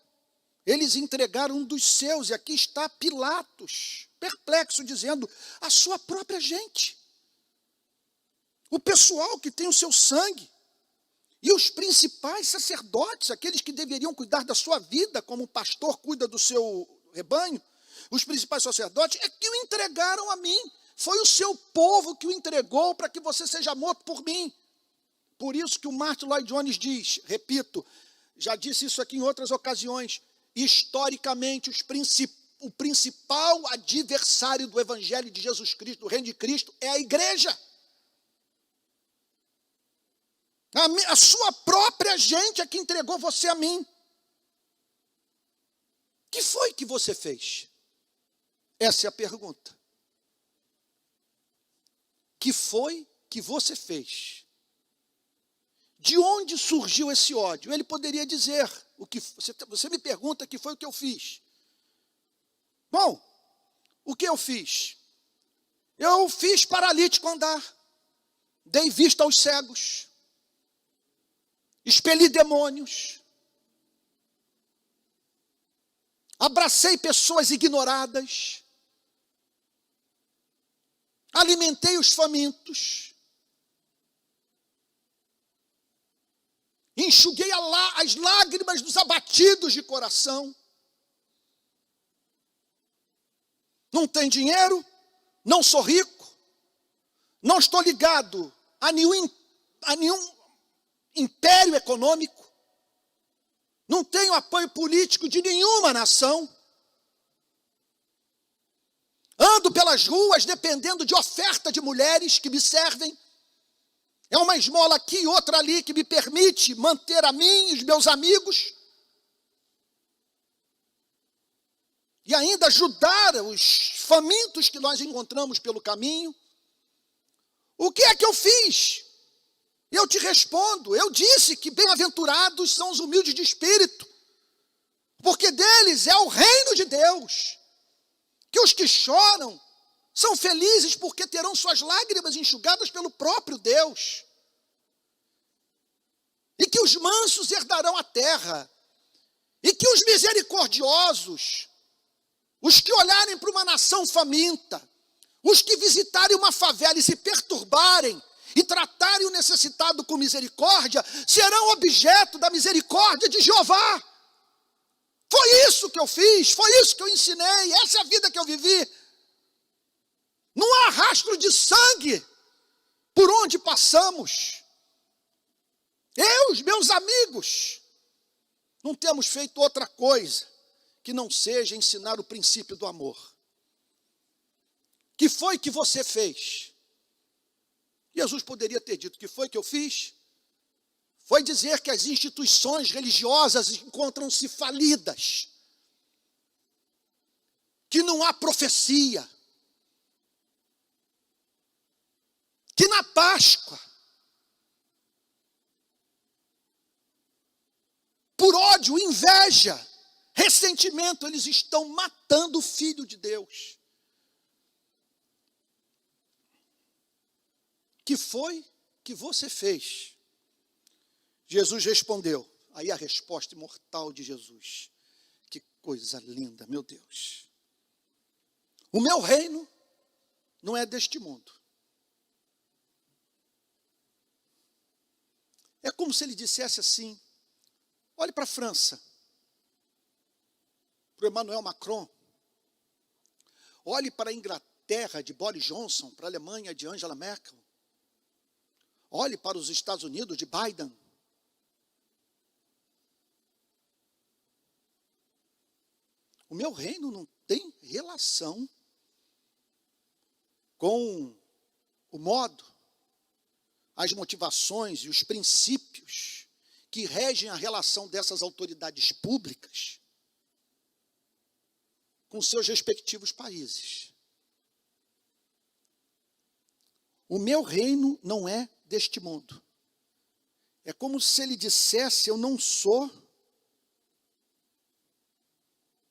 Eles entregaram um dos seus, e aqui está Pilatos, perplexo, dizendo, a sua própria gente. O pessoal que tem o seu sangue. E os principais sacerdotes, aqueles que deveriam cuidar da sua vida, como o pastor cuida do seu rebanho, os principais sacerdotes, é que o entregaram a mim. Foi o seu povo que o entregou para que você seja morto por mim. Por isso que o Martin Lloyd Jones diz, repito, já disse isso aqui em outras ocasiões, historicamente o principal adversário do Evangelho de Jesus Cristo, do Reino de Cristo, é a igreja. A sua própria gente é que entregou você a mim. O que foi que você fez? Essa é a pergunta. O que foi que você fez? De onde surgiu esse ódio? Ele poderia dizer, você me pergunta o que foi o que eu fiz. Bom, o que eu fiz? Eu fiz paralítico andar, dei vista aos cegos, expeli demônios, abracei pessoas ignoradas, alimentei os famintos, enxuguei as lágrimas dos abatidos de coração. Não tenho dinheiro, não sou rico, não estou ligado a nenhum império econômico, não tenho apoio político de nenhuma nação, ando pelas ruas dependendo de oferta de mulheres que me servem, é uma esmola aqui e outra ali que me permite manter a mim e os meus amigos, e ainda ajudar os famintos que nós encontramos pelo caminho. O que é que eu fiz? Eu te respondo, eu disse que bem-aventurados são os humildes de espírito, porque deles é o reino de Deus, que os que choram são felizes porque terão suas lágrimas enxugadas pelo próprio Deus, e que os mansos herdarão a terra, e que os misericordiosos, os que olharem para uma nação faminta, os que visitarem uma favela e se perturbarem, e tratarem o necessitado com misericórdia, serão objeto da misericórdia de Jeová. Foi isso que eu fiz, foi isso que eu ensinei, essa é a vida que eu vivi. Não há rastro de sangue por onde passamos. Eu, os meus amigos, não temos feito outra coisa que não seja ensinar o princípio do amor. Que foi que você fez? Jesus poderia ter dito, o que foi que eu fiz? Foi dizer que as instituições religiosas encontram-se falidas, que não há profecia, que na Páscoa, por ódio, inveja, ressentimento, eles estão matando o Filho de Deus. Que foi que você fez? Jesus respondeu. Aí a resposta imortal de Jesus. Que coisa linda, meu Deus. O meu reino não é deste mundo. É como se ele dissesse assim, olhe para a França, para o Emmanuel Macron, olhe para a Inglaterra de Boris Johnson, para a Alemanha de Angela Merkel, olhe para os Estados Unidos de Biden. O meu reino não tem relação com o modo, as motivações e os princípios que regem a relação dessas autoridades públicas com seus respectivos países. O meu reino não é deste mundo. É como se ele dissesse, eu não sou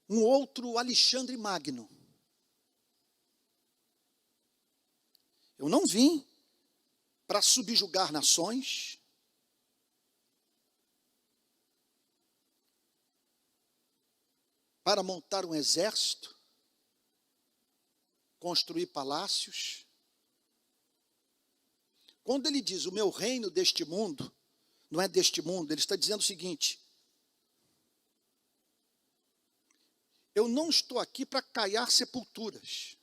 um outro Alexandre Magno. Eu não vim para subjugar nações, para montar um exército, construir palácios. Quando ele diz, o meu reino deste mundo, não é deste mundo, ele está dizendo o seguinte: eu não estou aqui para caiar sepulturas.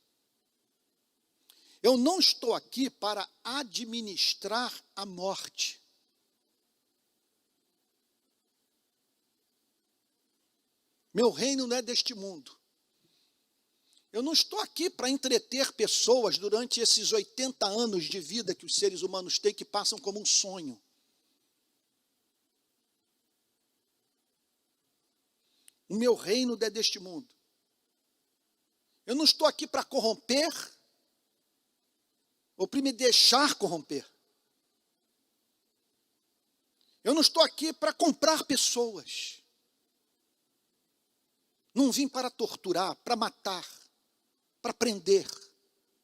Eu não estou aqui para administrar a morte. Meu reino não é deste mundo. Eu não estou aqui para entreter pessoas durante esses 80 anos de vida que os seres humanos têm, que passam como um sonho. O meu reino não é deste mundo. Eu não estou aqui para corromper, ou para me deixar corromper. Eu não estou aqui para comprar pessoas. Não vim para torturar, para matar, para prender,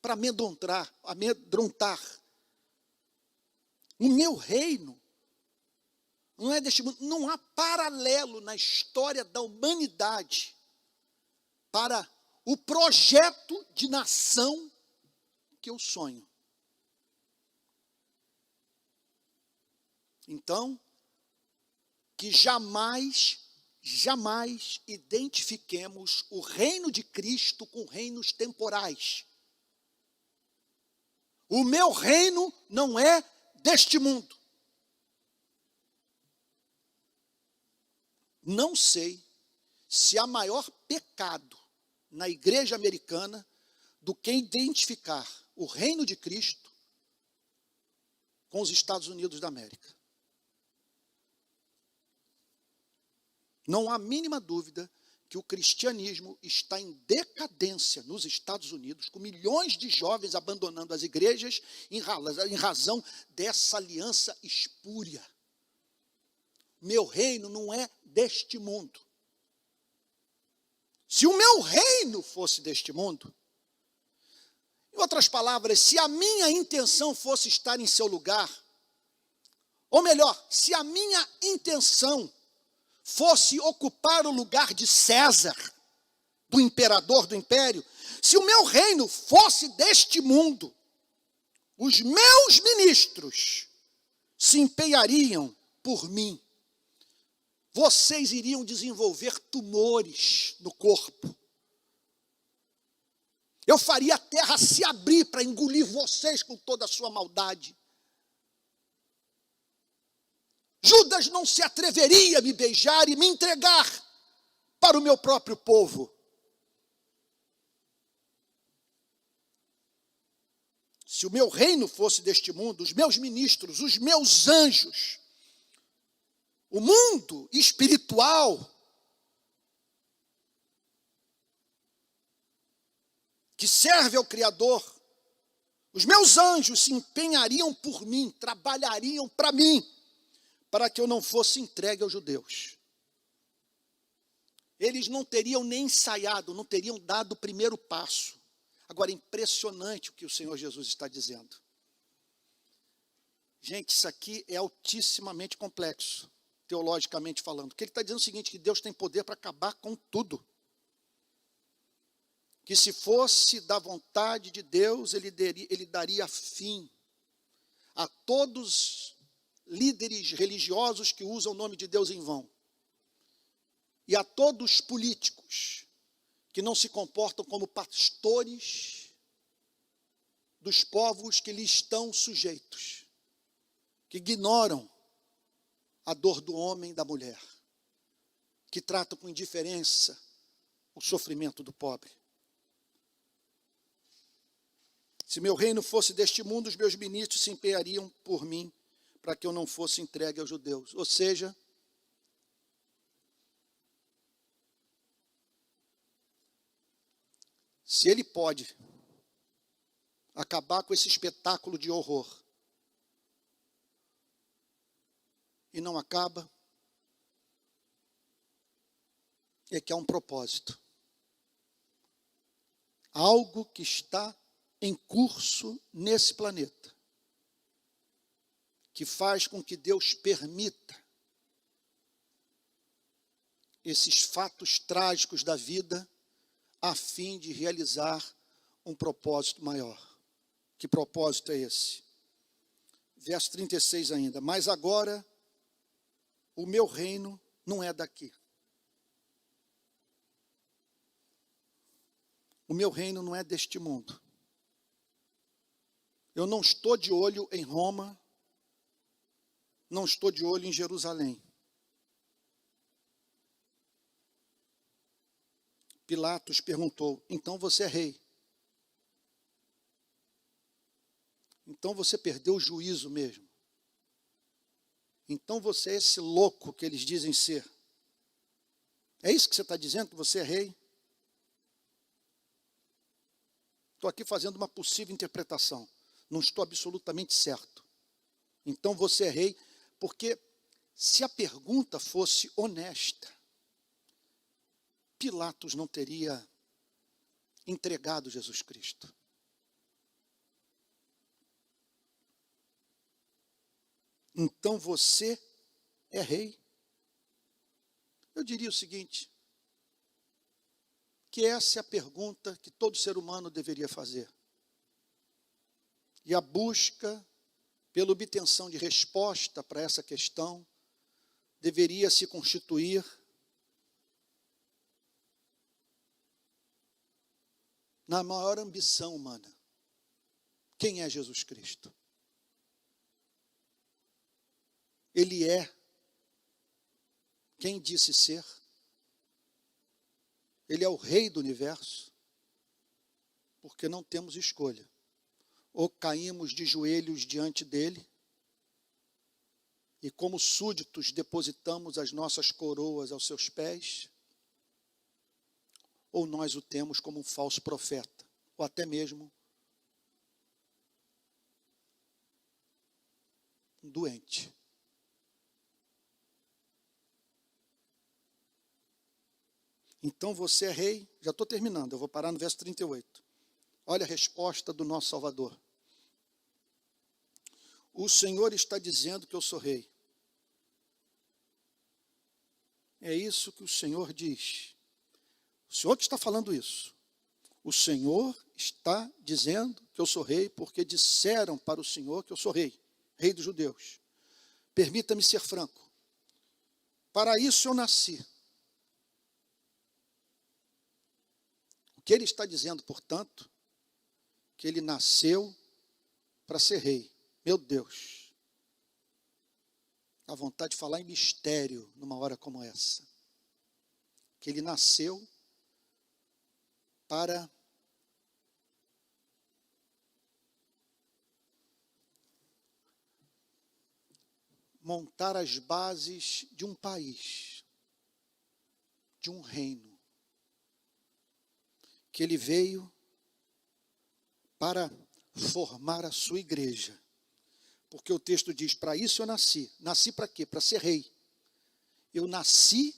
para amedrontar. O meu reino não é deste mundo. Não há paralelo na história da humanidade para o projeto de nação que eu sonho. Então, que jamais identifiquemos o reino de Cristo com reinos temporais. O meu reino não é deste mundo. Não sei se há maior pecado na igreja americana do que identificar o reino de Cristo com os Estados Unidos da América. Não há a mínima dúvida que o cristianismo está em decadência nos Estados Unidos, com milhões de jovens abandonando as igrejas em razão dessa aliança espúria. Meu reino não é deste mundo. Se o meu reino fosse deste mundo, em outras palavras, se a minha intenção fosse estar em seu lugar, ou melhor, se a minha intenção fosse ocupar o lugar de César, do imperador do império, se o meu reino fosse deste mundo, os meus ministros se empenhariam por mim. Vocês iriam desenvolver tumores no corpo. Eu faria a terra se abrir para engolir vocês com toda a sua maldade. Judas não se atreveria a me beijar e me entregar para o meu próprio povo. Se o meu reino fosse deste mundo, os meus ministros, os meus anjos, o mundo espiritual, que serve ao Criador, os meus anjos se empenhariam por mim, trabalhariam para mim, para que eu não fosse entregue aos judeus. Eles não teriam nem ensaiado, não teriam dado o primeiro passo. Agora, é impressionante o que o Senhor Jesus está dizendo. Gente, isso aqui é altissimamente complexo, teologicamente falando. Porque ele está dizendo o seguinte, que Deus tem poder para acabar com tudo. Que se fosse da vontade de Deus, ele daria fim a todos líderes religiosos que usam o nome de Deus em vão. E a todos os políticos que não se comportam como pastores dos povos que lhes estão sujeitos, que ignoram a dor do homem e da mulher, que tratam com indiferença o sofrimento do pobre. Se meu reino fosse deste mundo, os meus ministros se empenhariam por mim, para que eu não fosse entregue aos judeus. Ou seja, se ele pode acabar com esse espetáculo de horror e não acaba, é que há um propósito. algo que está em curso nesse planeta, que faz com que Deus permita esses fatos trágicos da vida, a fim de realizar um propósito maior. Que propósito é esse? Verso 36 ainda. Mas agora, o meu reino não é daqui. O meu reino não é deste mundo. Eu não estou de olho em Roma, não estou de olho em Jerusalém. Pilatos perguntou: então você é rei? Então você perdeu o juízo mesmo? Então você é esse louco que eles dizem ser? É isso que você está dizendo, que você é rei? Estou aqui fazendo uma possível interpretação. Não estou absolutamente certo. Então você é rei, porque se a pergunta fosse honesta, Pilatos não teria entregado Jesus Cristo. Então você é rei? Eu diria o seguinte, que essa é a pergunta que todo ser humano deveria fazer. E a busca pela obtenção de resposta para essa questão deveria se constituir na maior ambição humana. Quem é Jesus Cristo? Ele é quem disse ser. Ele é o rei do universo, porque não temos escolha. Ou caímos de joelhos diante dele, e como súditos depositamos as nossas coroas aos seus pés, ou nós o temos como um falso profeta, ou até mesmo um doente. Então você é rei, já estou terminando, eu vou parar no verso 38. Olha a resposta do nosso Salvador. O Senhor está dizendo que eu sou rei. É isso que o Senhor diz. O Senhor que está falando isso. O Senhor está dizendo que eu sou rei, porque disseram para o Senhor que eu sou rei, rei dos judeus. Permita-me ser franco. Para isso eu nasci. O que ele está dizendo, portanto, que ele nasceu para ser rei. Meu Deus. Dá vontade de falar em mistério numa hora como essa. Que ele nasceu para montar as bases de um país, de um reino. Que ele veio para formar a sua igreja. Porque o texto diz, para isso eu nasci. Nasci para quê? Para ser rei. Eu nasci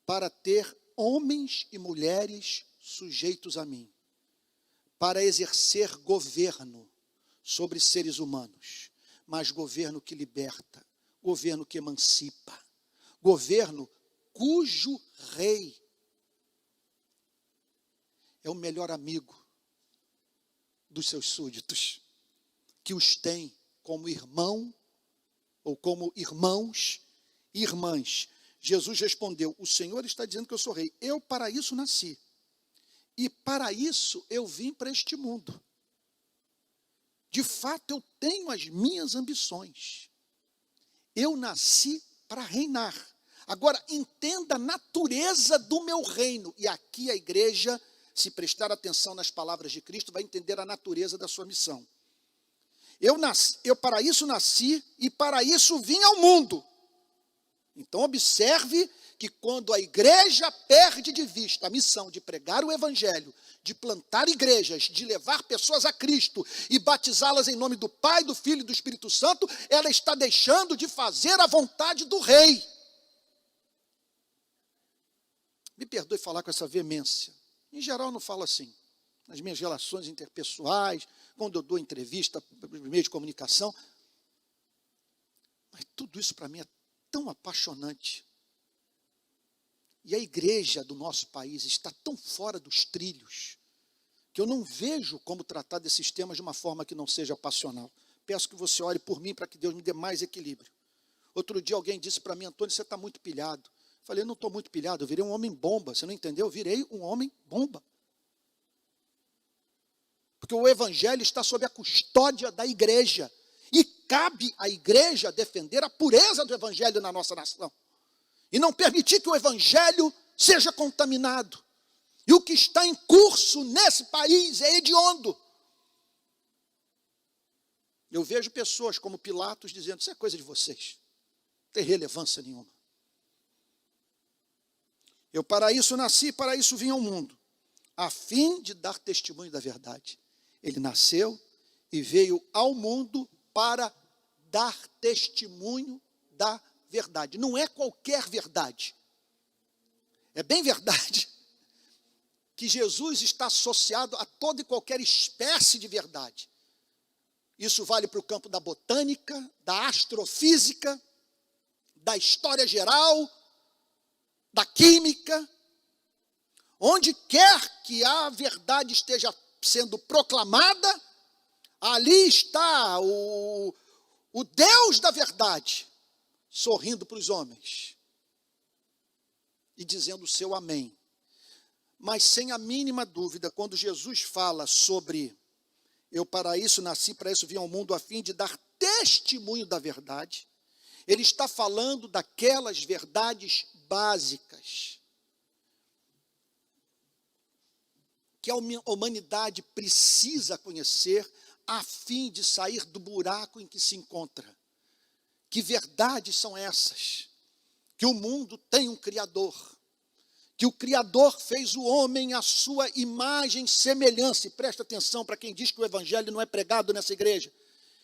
para ter homens e mulheres sujeitos a mim, para exercer governo sobre seres humanos, mas governo que liberta, governo que emancipa, governo cujo rei é o melhor amigo dos seus súditos, que os tem como irmão, ou como irmãos e irmãs. Jesus respondeu, o Senhor está dizendo que eu sou rei. Eu para isso nasci. E para isso eu vim para este mundo. De fato, eu tenho as minhas ambições. Eu nasci para reinar. Agora, entenda a natureza do meu reino. E aqui a igreja, se prestar atenção nas palavras de Cristo, vai entender a natureza da sua missão. Eu para isso nasci e para isso vim ao mundo. Então, observe que quando a igreja perde de vista a missão de pregar o evangelho, de plantar igrejas, de levar pessoas a Cristo e batizá-las em nome do Pai, do Filho e do Espírito Santo, ela está deixando de fazer a vontade do rei. Me perdoe falar com essa veemência. Em geral, eu não falo assim. nas minhas relações interpessoais, quando eu dou entrevista para os meios de comunicação. Mas tudo isso para mim é tão apaixonante. E a igreja do nosso país está tão fora dos trilhos, que eu não vejo como tratar desses temas de uma forma que não seja passional. Peço que você ore por mim para que Deus me dê mais equilíbrio. Outro dia alguém disse para mim: Antônio, você está muito pilhado. Eu falei: eu não estou muito pilhado, eu virei um homem bomba. Você não entendeu? Eu virei um homem bomba. Porque o evangelho está sob a custódia da igreja. E cabe à igreja defender a pureza do evangelho na nossa nação. E não permitir que o evangelho seja contaminado. E o que está em curso nesse país é hediondo. Eu vejo pessoas como Pilatos dizendo: isso é coisa de vocês. Não tem relevância nenhuma. Eu para isso nasci, para isso vim ao mundo, a fim de dar testemunho da verdade. Ele nasceu e veio ao mundo para dar testemunho da verdade. Não é qualquer verdade. É bem verdade que Jesus está associado a toda e qualquer espécie de verdade. Isso vale para o campo da botânica, da astrofísica, da história geral, da química. Onde quer que a verdade esteja sendo proclamada, ali está o Deus da verdade, sorrindo para os homens e dizendo o seu amém. Mas sem a mínima dúvida, quando Jesus fala sobre eu para isso nasci, para isso vim ao mundo, a fim de dar testemunho da verdade, ele está falando daquelas verdades básicas que a humanidade precisa conhecer a fim de sair do buraco em que se encontra. Que verdades são essas? Que o mundo tem um Criador, que o Criador fez o homem à sua imagem e semelhança. E presta atenção para quem diz que o evangelho não é pregado nessa igreja.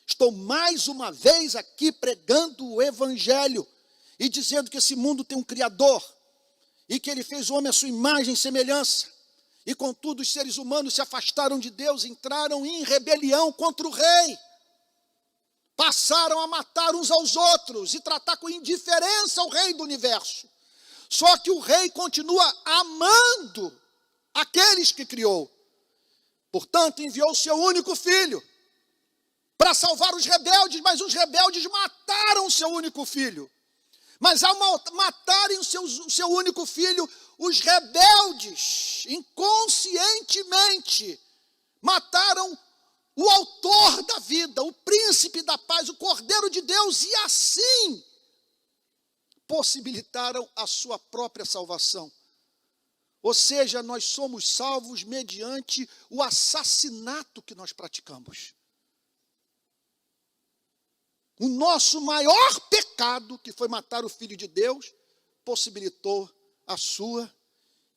Estou mais uma vez aqui pregando o evangelho e dizendo que esse mundo tem um Criador e que ele fez o homem à sua imagem e semelhança. E contudo os seres humanos se afastaram de Deus, entraram em rebelião contra o rei. Passaram a matar uns aos outros e tratar com indiferença o rei do universo. Só que o rei continua amando aqueles que criou. Portanto, enviou o seu único filho para salvar os rebeldes, mas os rebeldes mataram o seu único filho. Mas ao matarem o seu único filho, os rebeldes, inconscientemente, mataram o autor da vida, o príncipe da paz, o Cordeiro de Deus, e assim possibilitaram a sua própria salvação. Ou seja, nós somos salvos mediante o assassinato que nós praticamos. O nosso maior pecado, que foi matar o Filho de Deus, possibilitou a sua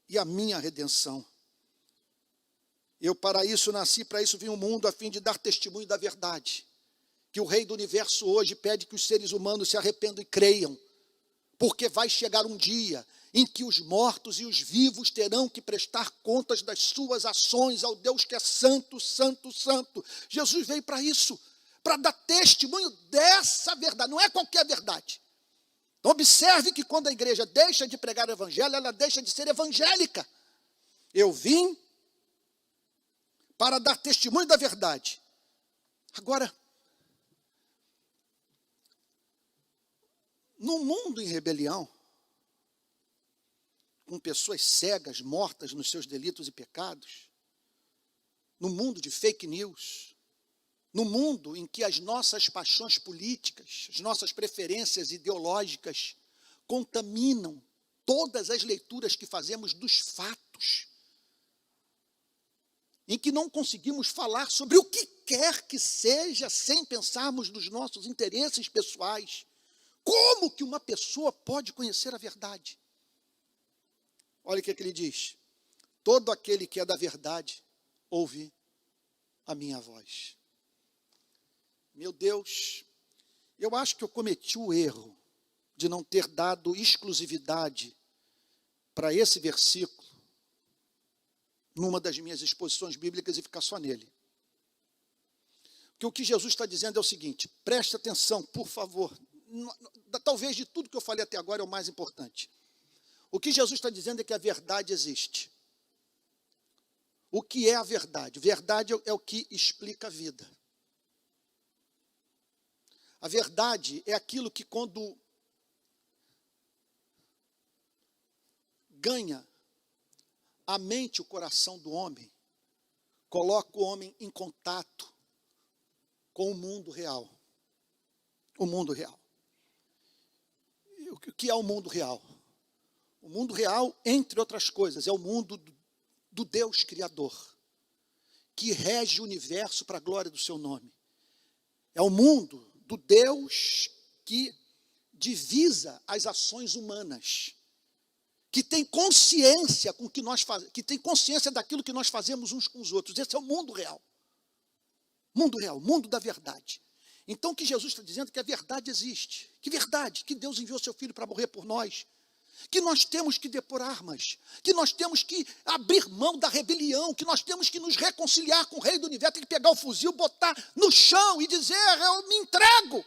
e a minha redenção. Eu para isso nasci, para isso vim ao mundo, a fim de dar testemunho da verdade. Que o Rei do Universo hoje pede que os seres humanos se arrependam e creiam. Porque vai chegar um dia em que os mortos e os vivos terão que prestar contas das suas ações ao Deus que é santo, santo, santo. Jesus veio para isso, para dar testemunho dessa verdade. Não é qualquer verdade. Então observe que quando a igreja deixa de pregar o evangelho, ela deixa de ser evangélica. Eu vim para dar testemunho da verdade. Agora, no mundo em rebelião, com pessoas cegas, mortas nos seus delitos e pecados, no mundo de fake news, no mundo em que as nossas paixões políticas, as nossas preferências ideológicas contaminam todas as leituras que fazemos dos fatos, em que não conseguimos falar sobre o que quer que seja sem pensarmos nos nossos interesses pessoais. Como que uma pessoa pode conhecer a verdade? Olha o que ele diz. Todo aquele que é da verdade, ouve a minha voz. Meu Deus, eu acho que eu cometi o erro de não ter dado exclusividade para esse versículo numa das minhas exposições bíblicas e ficar só nele. Porque o que Jesus está dizendo é o seguinte, preste atenção, por favor. Talvez de tudo que eu falei até agora é o mais importante. O que Jesus está dizendo é que a verdade existe. O que é a verdade? Verdade é o que explica a vida. A verdade é aquilo que, quando ganha a mente e o coração do homem, coloca o homem em contato com o mundo real. O mundo real. E o que é o mundo real? O mundo real, entre outras coisas, é o mundo do Deus Criador, que rege o universo para a glória do seu nome. É o mundo do Deus que divisa as ações humanas, que tem consciência com que nós fazemos, que tem consciência daquilo que nós fazemos uns com os outros. Esse é o mundo real. Mundo real, mundo da verdade. Então o que Jesus está dizendo é que a verdade existe. Que verdade? Que Deus enviou seu Filho para morrer por nós. Que nós temos que depor armas, que nós temos que abrir mão da rebelião, que nós temos que nos reconciliar com o Rei do Universo, tem que pegar o fuzil, botar no chão e dizer, eu me entrego,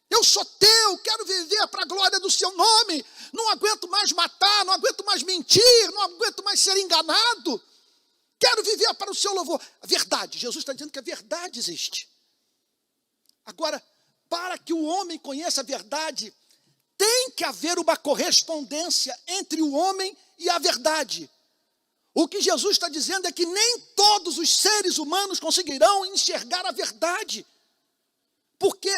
eu sou teu, quero viver para a glória do seu nome, não aguento mais matar, não aguento mais mentir, não aguento mais ser enganado, quero viver para o seu louvor. A verdade, Jesus está dizendo que a verdade existe. Agora, para que o homem conheça a verdade, tem que haver uma correspondência entre o homem e a verdade. O que Jesus está dizendo é que nem todos os seres humanos conseguirão enxergar a verdade. Porque,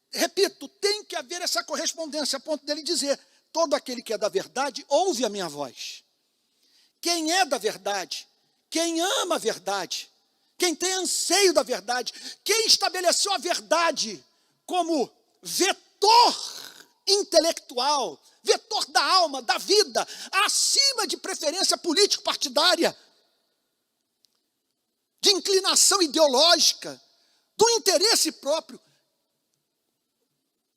repito, tem que haver essa correspondência, a ponto dele dizer, todo aquele que é da verdade, ouve a minha voz. Quem é da verdade, quem ama a verdade, quem tem anseio da verdade, quem estabeleceu a verdade como vetor intelectual, vetor da alma, da vida, acima de preferência político-partidária, de inclinação ideológica, do interesse próprio.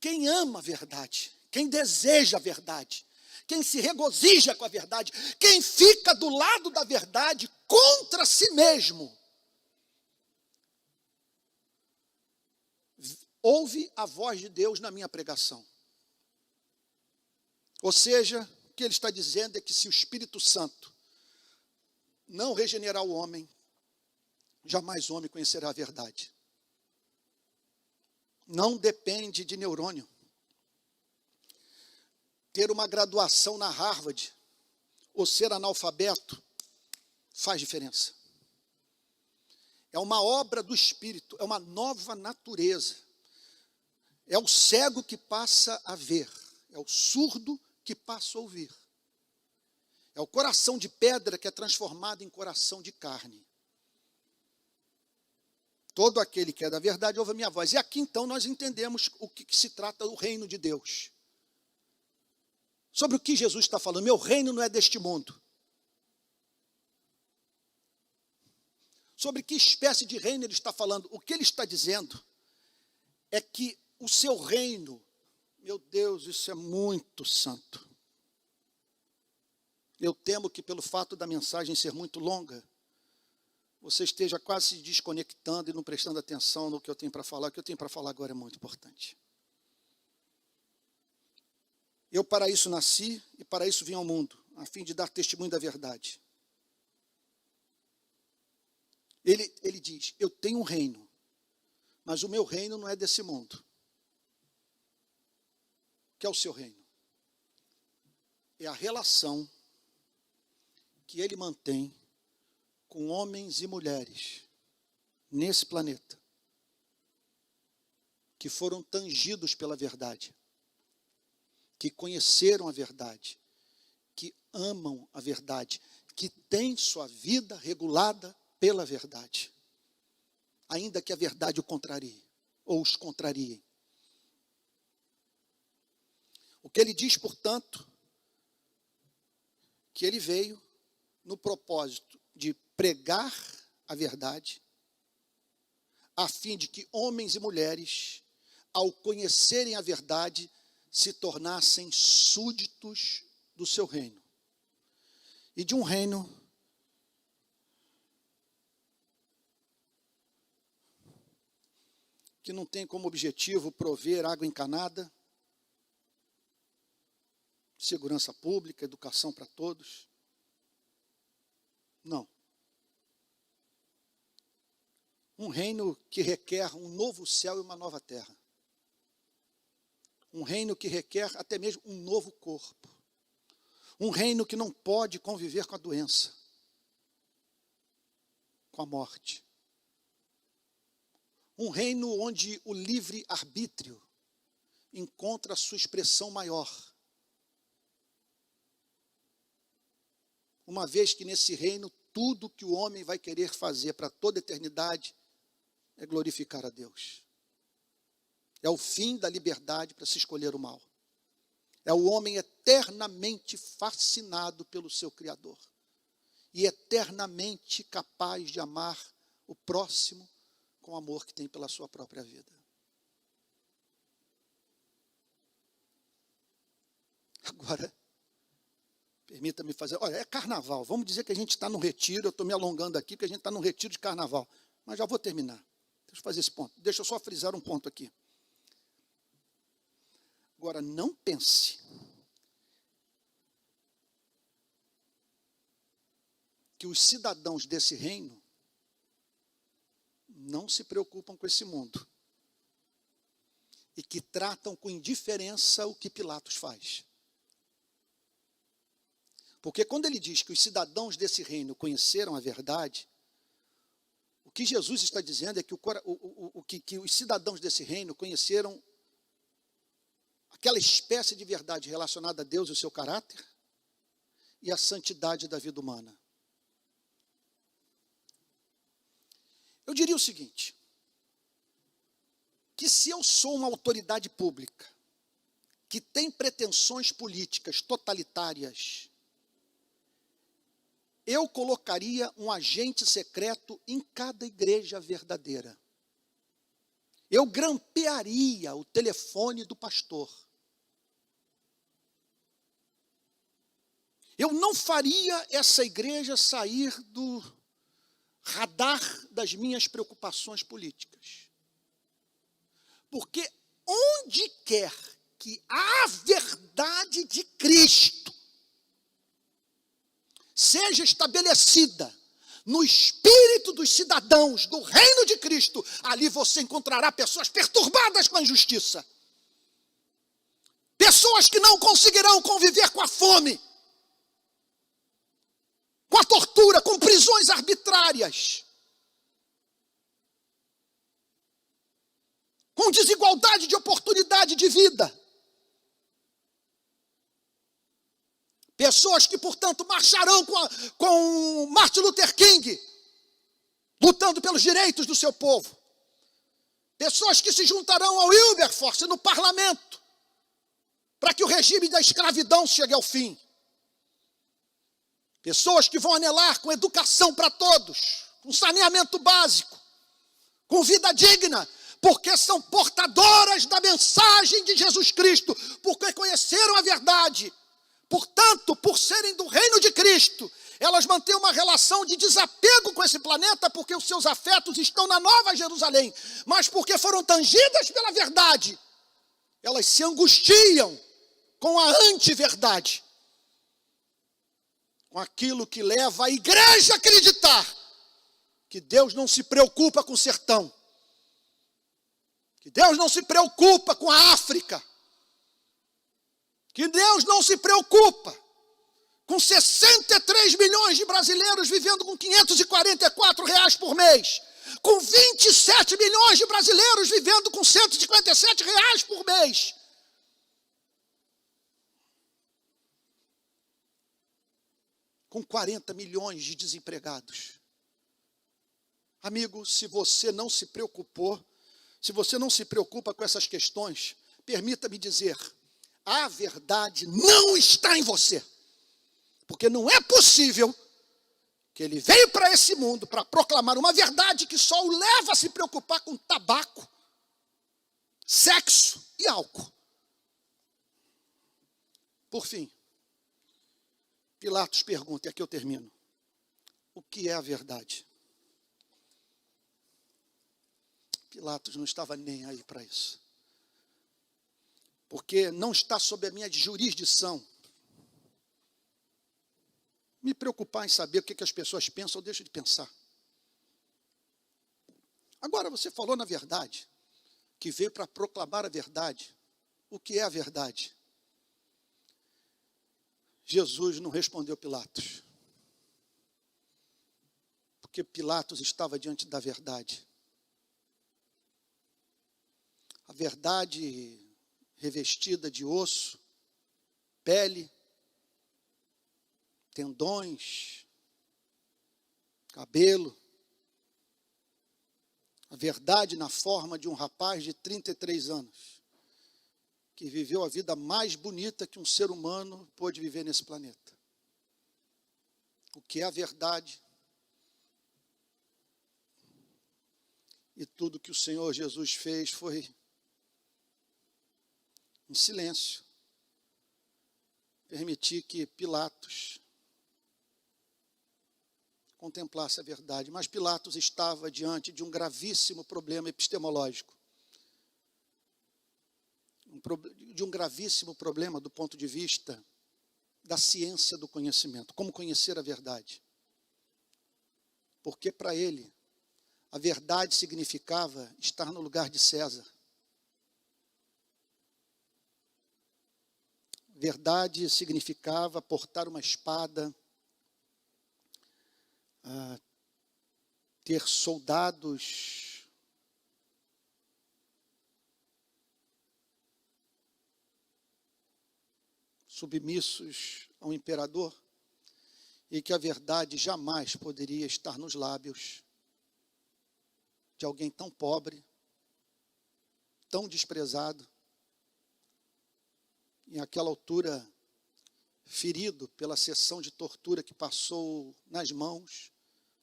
Quem ama a verdade, quem deseja a verdade, quem se regozija com a verdade, quem fica do lado da verdade contra si mesmo, ouve a voz de Deus na minha pregação. Ou seja, o que ele está dizendo é que se o Espírito Santo não regenerar o homem, jamais o homem conhecerá a verdade. Não depende de neurônio. Ter uma graduação na Harvard ou ser analfabeto faz diferença. É uma obra do Espírito, é uma nova natureza. É o cego que passa a ver, é o surdo que passa a ouvir. É o coração de pedra que é transformado em coração de carne. Todo aquele que é da verdade ouve a minha voz. E aqui então nós entendemos o que se trata do reino de Deus. Sobre o que Jesus está falando, meu reino não é deste mundo. Sobre que espécie de reino ele está falando? O que ele está dizendo é que o seu reino, meu Deus, isso é muito santo. Eu temo que pelo fato da mensagem ser muito longa, você esteja quase se desconectando e não prestando atenção no que eu tenho para falar. O que eu tenho para falar agora é muito importante. Eu para isso nasci e para isso vim ao mundo, a fim de dar testemunho da verdade. Ele diz, eu tenho um reino, mas o meu reino não é desse mundo. Que é o seu reino? É a relação que ele mantém com homens e mulheres nesse planeta, que foram tangidos pela verdade, que conheceram a verdade, que amam a verdade, que têm sua vida regulada pela verdade, ainda que a verdade o contrarie, ou os contrariem. O que ele diz, portanto, que ele veio no propósito de pregar a verdade, a fim de que homens e mulheres, ao conhecerem a verdade, se tornassem súditos do seu reino. E de um reino que não tem como objetivo prover água encanada, segurança pública, educação para todos. Não. Um reino que requer um novo céu e uma nova terra. Um reino que requer até mesmo um novo corpo. Um reino que não pode conviver com a doença, com a morte. Um reino onde o livre-arbítrio encontra a sua expressão maior. Uma vez que nesse reino, tudo que o homem vai querer fazer para toda a eternidade é glorificar a Deus. É o fim da liberdade para se escolher o mal. É o homem eternamente fascinado pelo seu Criador. E eternamente capaz de amar o próximo com o amor que tem pela sua própria vida. Agora, permita-me fazer... Olha, é carnaval. Vamos dizer que a gente está no retiro. Eu estou me alongando aqui, porque a gente está no retiro de carnaval. Mas já vou terminar. Deixa eu fazer esse ponto. Deixa eu só frisar um ponto aqui. Agora, não pense que os cidadãos desse reino não se preocupam com esse mundo e que tratam com indiferença o que Pilatos faz. Porque quando ele diz que os cidadãos desse reino conheceram a verdade, o que Jesus está dizendo é que os cidadãos desse reino conheceram aquela espécie de verdade relacionada a Deus e o seu caráter e a santidade da vida humana. Eu diria o seguinte, que se eu sou uma autoridade pública que tem pretensões políticas totalitárias, eu colocaria um agente secreto em cada igreja verdadeira. Eu grampearia o telefone do pastor. Eu não faria essa igreja sair do radar das minhas preocupações políticas. Porque onde quer que a verdade de Cristo seja estabelecida no espírito dos cidadãos do reino de Cristo, ali você encontrará pessoas perturbadas com a injustiça. Pessoas que não conseguirão conviver com a fome, com a tortura, com prisões arbitrárias, com desigualdade de oportunidade de vida. Pessoas que, portanto, marcharão com Martin Luther King, lutando pelos direitos do seu povo. Pessoas que se juntarão ao Wilberforce no parlamento, para que o regime da escravidão chegue ao fim. Pessoas que vão anelar com educação para todos, com saneamento básico, com vida digna, porque são portadoras da mensagem de Jesus Cristo, porque conheceram a verdade. Portanto, por serem do reino de Cristo, elas mantêm uma relação de desapego com esse planeta, porque os seus afetos estão na Nova Jerusalém, mas porque foram tangidas pela verdade, elas se angustiam com a antiverdade, com aquilo que leva a igreja a acreditar que Deus não se preocupa com o sertão, que Deus não se preocupa com a África, que Deus não se preocupa com 63 milhões de brasileiros vivendo com R$544 por mês, com 27 milhões de brasileiros vivendo com R$157 por mês. Com 40 milhões de desempregados. Amigo, se você não se preocupou, se você não se preocupa com essas questões, permita-me dizer, a verdade não está em você. Porque não é possível que ele veio para esse mundo para proclamar uma verdade que só o leva a se preocupar com tabaco, sexo e álcool. Por fim, Pilatos pergunta, e aqui eu termino, o que é a verdade? Pilatos não estava nem aí para isso. Porque não está sob a minha jurisdição me preocupar em saber o que as pessoas pensam ou deixam de pensar. Agora, você falou na verdade, que veio para proclamar a verdade. O que é a verdade? Jesus não respondeu Pilatos, porque Pilatos estava diante da verdade. A verdade revestida de osso, pele, tendões, cabelo. A verdade na forma de um rapaz de 33 anos, que viveu a vida mais bonita que um ser humano pôde viver nesse planeta. O que é a verdade? E tudo que o Senhor Jesus fez foi em silêncio. Permitir que Pilatos contemplasse a verdade. Mas Pilatos estava diante de um gravíssimo problema epistemológico. De um gravíssimo problema do ponto de vista da ciência do conhecimento. Como conhecer a verdade? Porque para ele, a verdade significava estar no lugar de César. Verdade significava portar uma espada, ter soldados submissos ao imperador, e que a verdade jamais poderia estar nos lábios de alguém tão pobre, tão desprezado, em aquela altura ferido pela sessão de tortura que passou nas mãos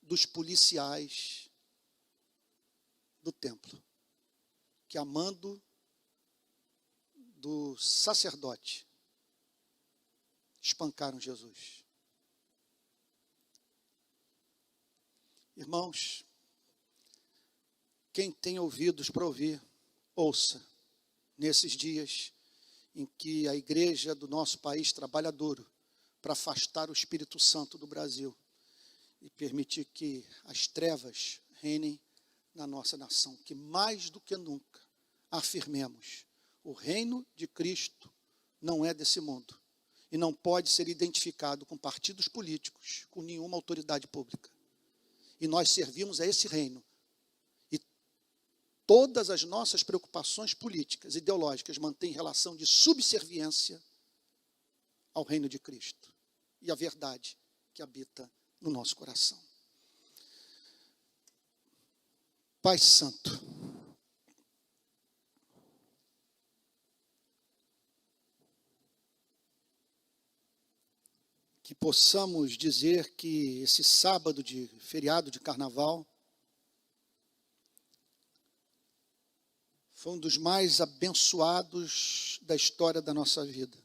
dos policiais do templo, que a mando do sacerdote espancaram Jesus. Irmãos, quem tem ouvidos para ouvir, ouça. Nesses dias em que a igreja do nosso país trabalha duro para afastar o Espírito Santo do Brasil e permitir que as trevas reinem na nossa nação, que mais do que nunca afirmemos: o reino de Cristo não é desse mundo e não pode ser identificado com partidos políticos, com nenhuma autoridade pública. E nós servimos a esse reino. E todas as nossas preocupações políticas, ideológicas, mantêm relação de subserviência ao reino de Cristo e à verdade que habita no nosso coração. Pai Santo, que possamos dizer que esse sábado de feriado de carnaval foi um dos mais abençoados da história da nossa vida,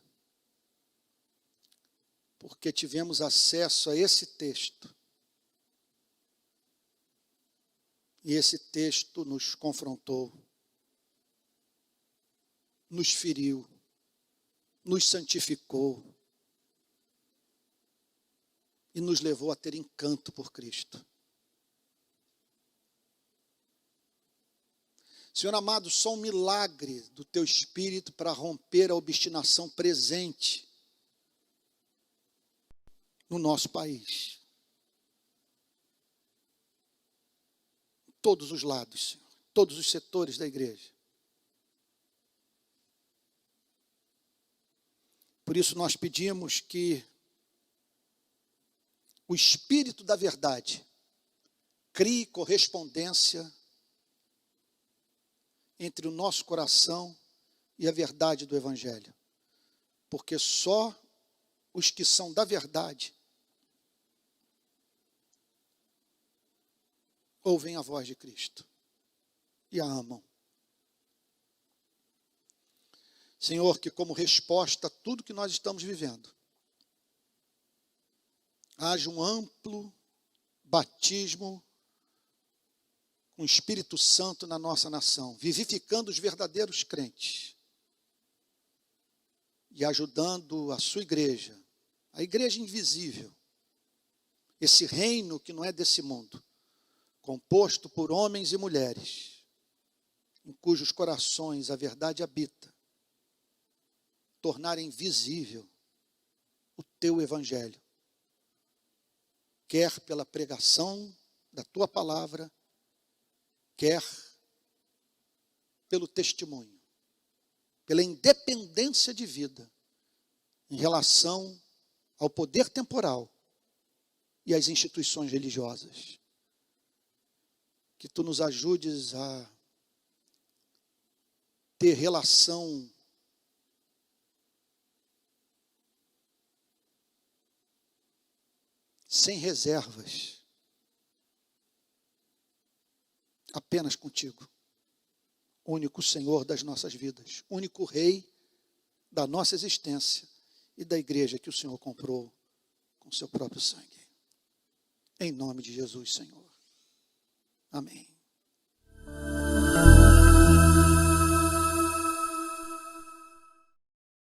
porque tivemos acesso a esse texto, e esse texto nos confrontou, nos feriu, nos santificou e nos levou a ter encanto por Cristo. Senhor amado, só um milagre do Teu Espírito para romper a obstinação presente no nosso país. Em todos os lados, Senhor, todos os setores da igreja. Por isso nós pedimos que o Espírito da verdade crie correspondência entre o nosso coração e a verdade do Evangelho. Porque só os que são da verdade ouvem a voz de Cristo e a amam. Senhor, que como resposta a tudo que nós estamos vivendo, haja um amplo batismo com o Espírito Santo na nossa nação, vivificando os verdadeiros crentes e ajudando a sua igreja, a igreja invisível, esse reino que não é desse mundo, composto por homens e mulheres, em cujos corações a verdade habita, tornarem visível o teu evangelho, quer pela pregação da tua palavra, quer pelo testemunho, pela independência de vida em relação ao poder temporal e às instituições religiosas. Que tu nos ajudes a ter relação sem reservas, apenas contigo, único Senhor das nossas vidas, único Rei da nossa existência e da igreja que o Senhor comprou com seu próprio sangue. Em nome de Jesus, Senhor. Amém.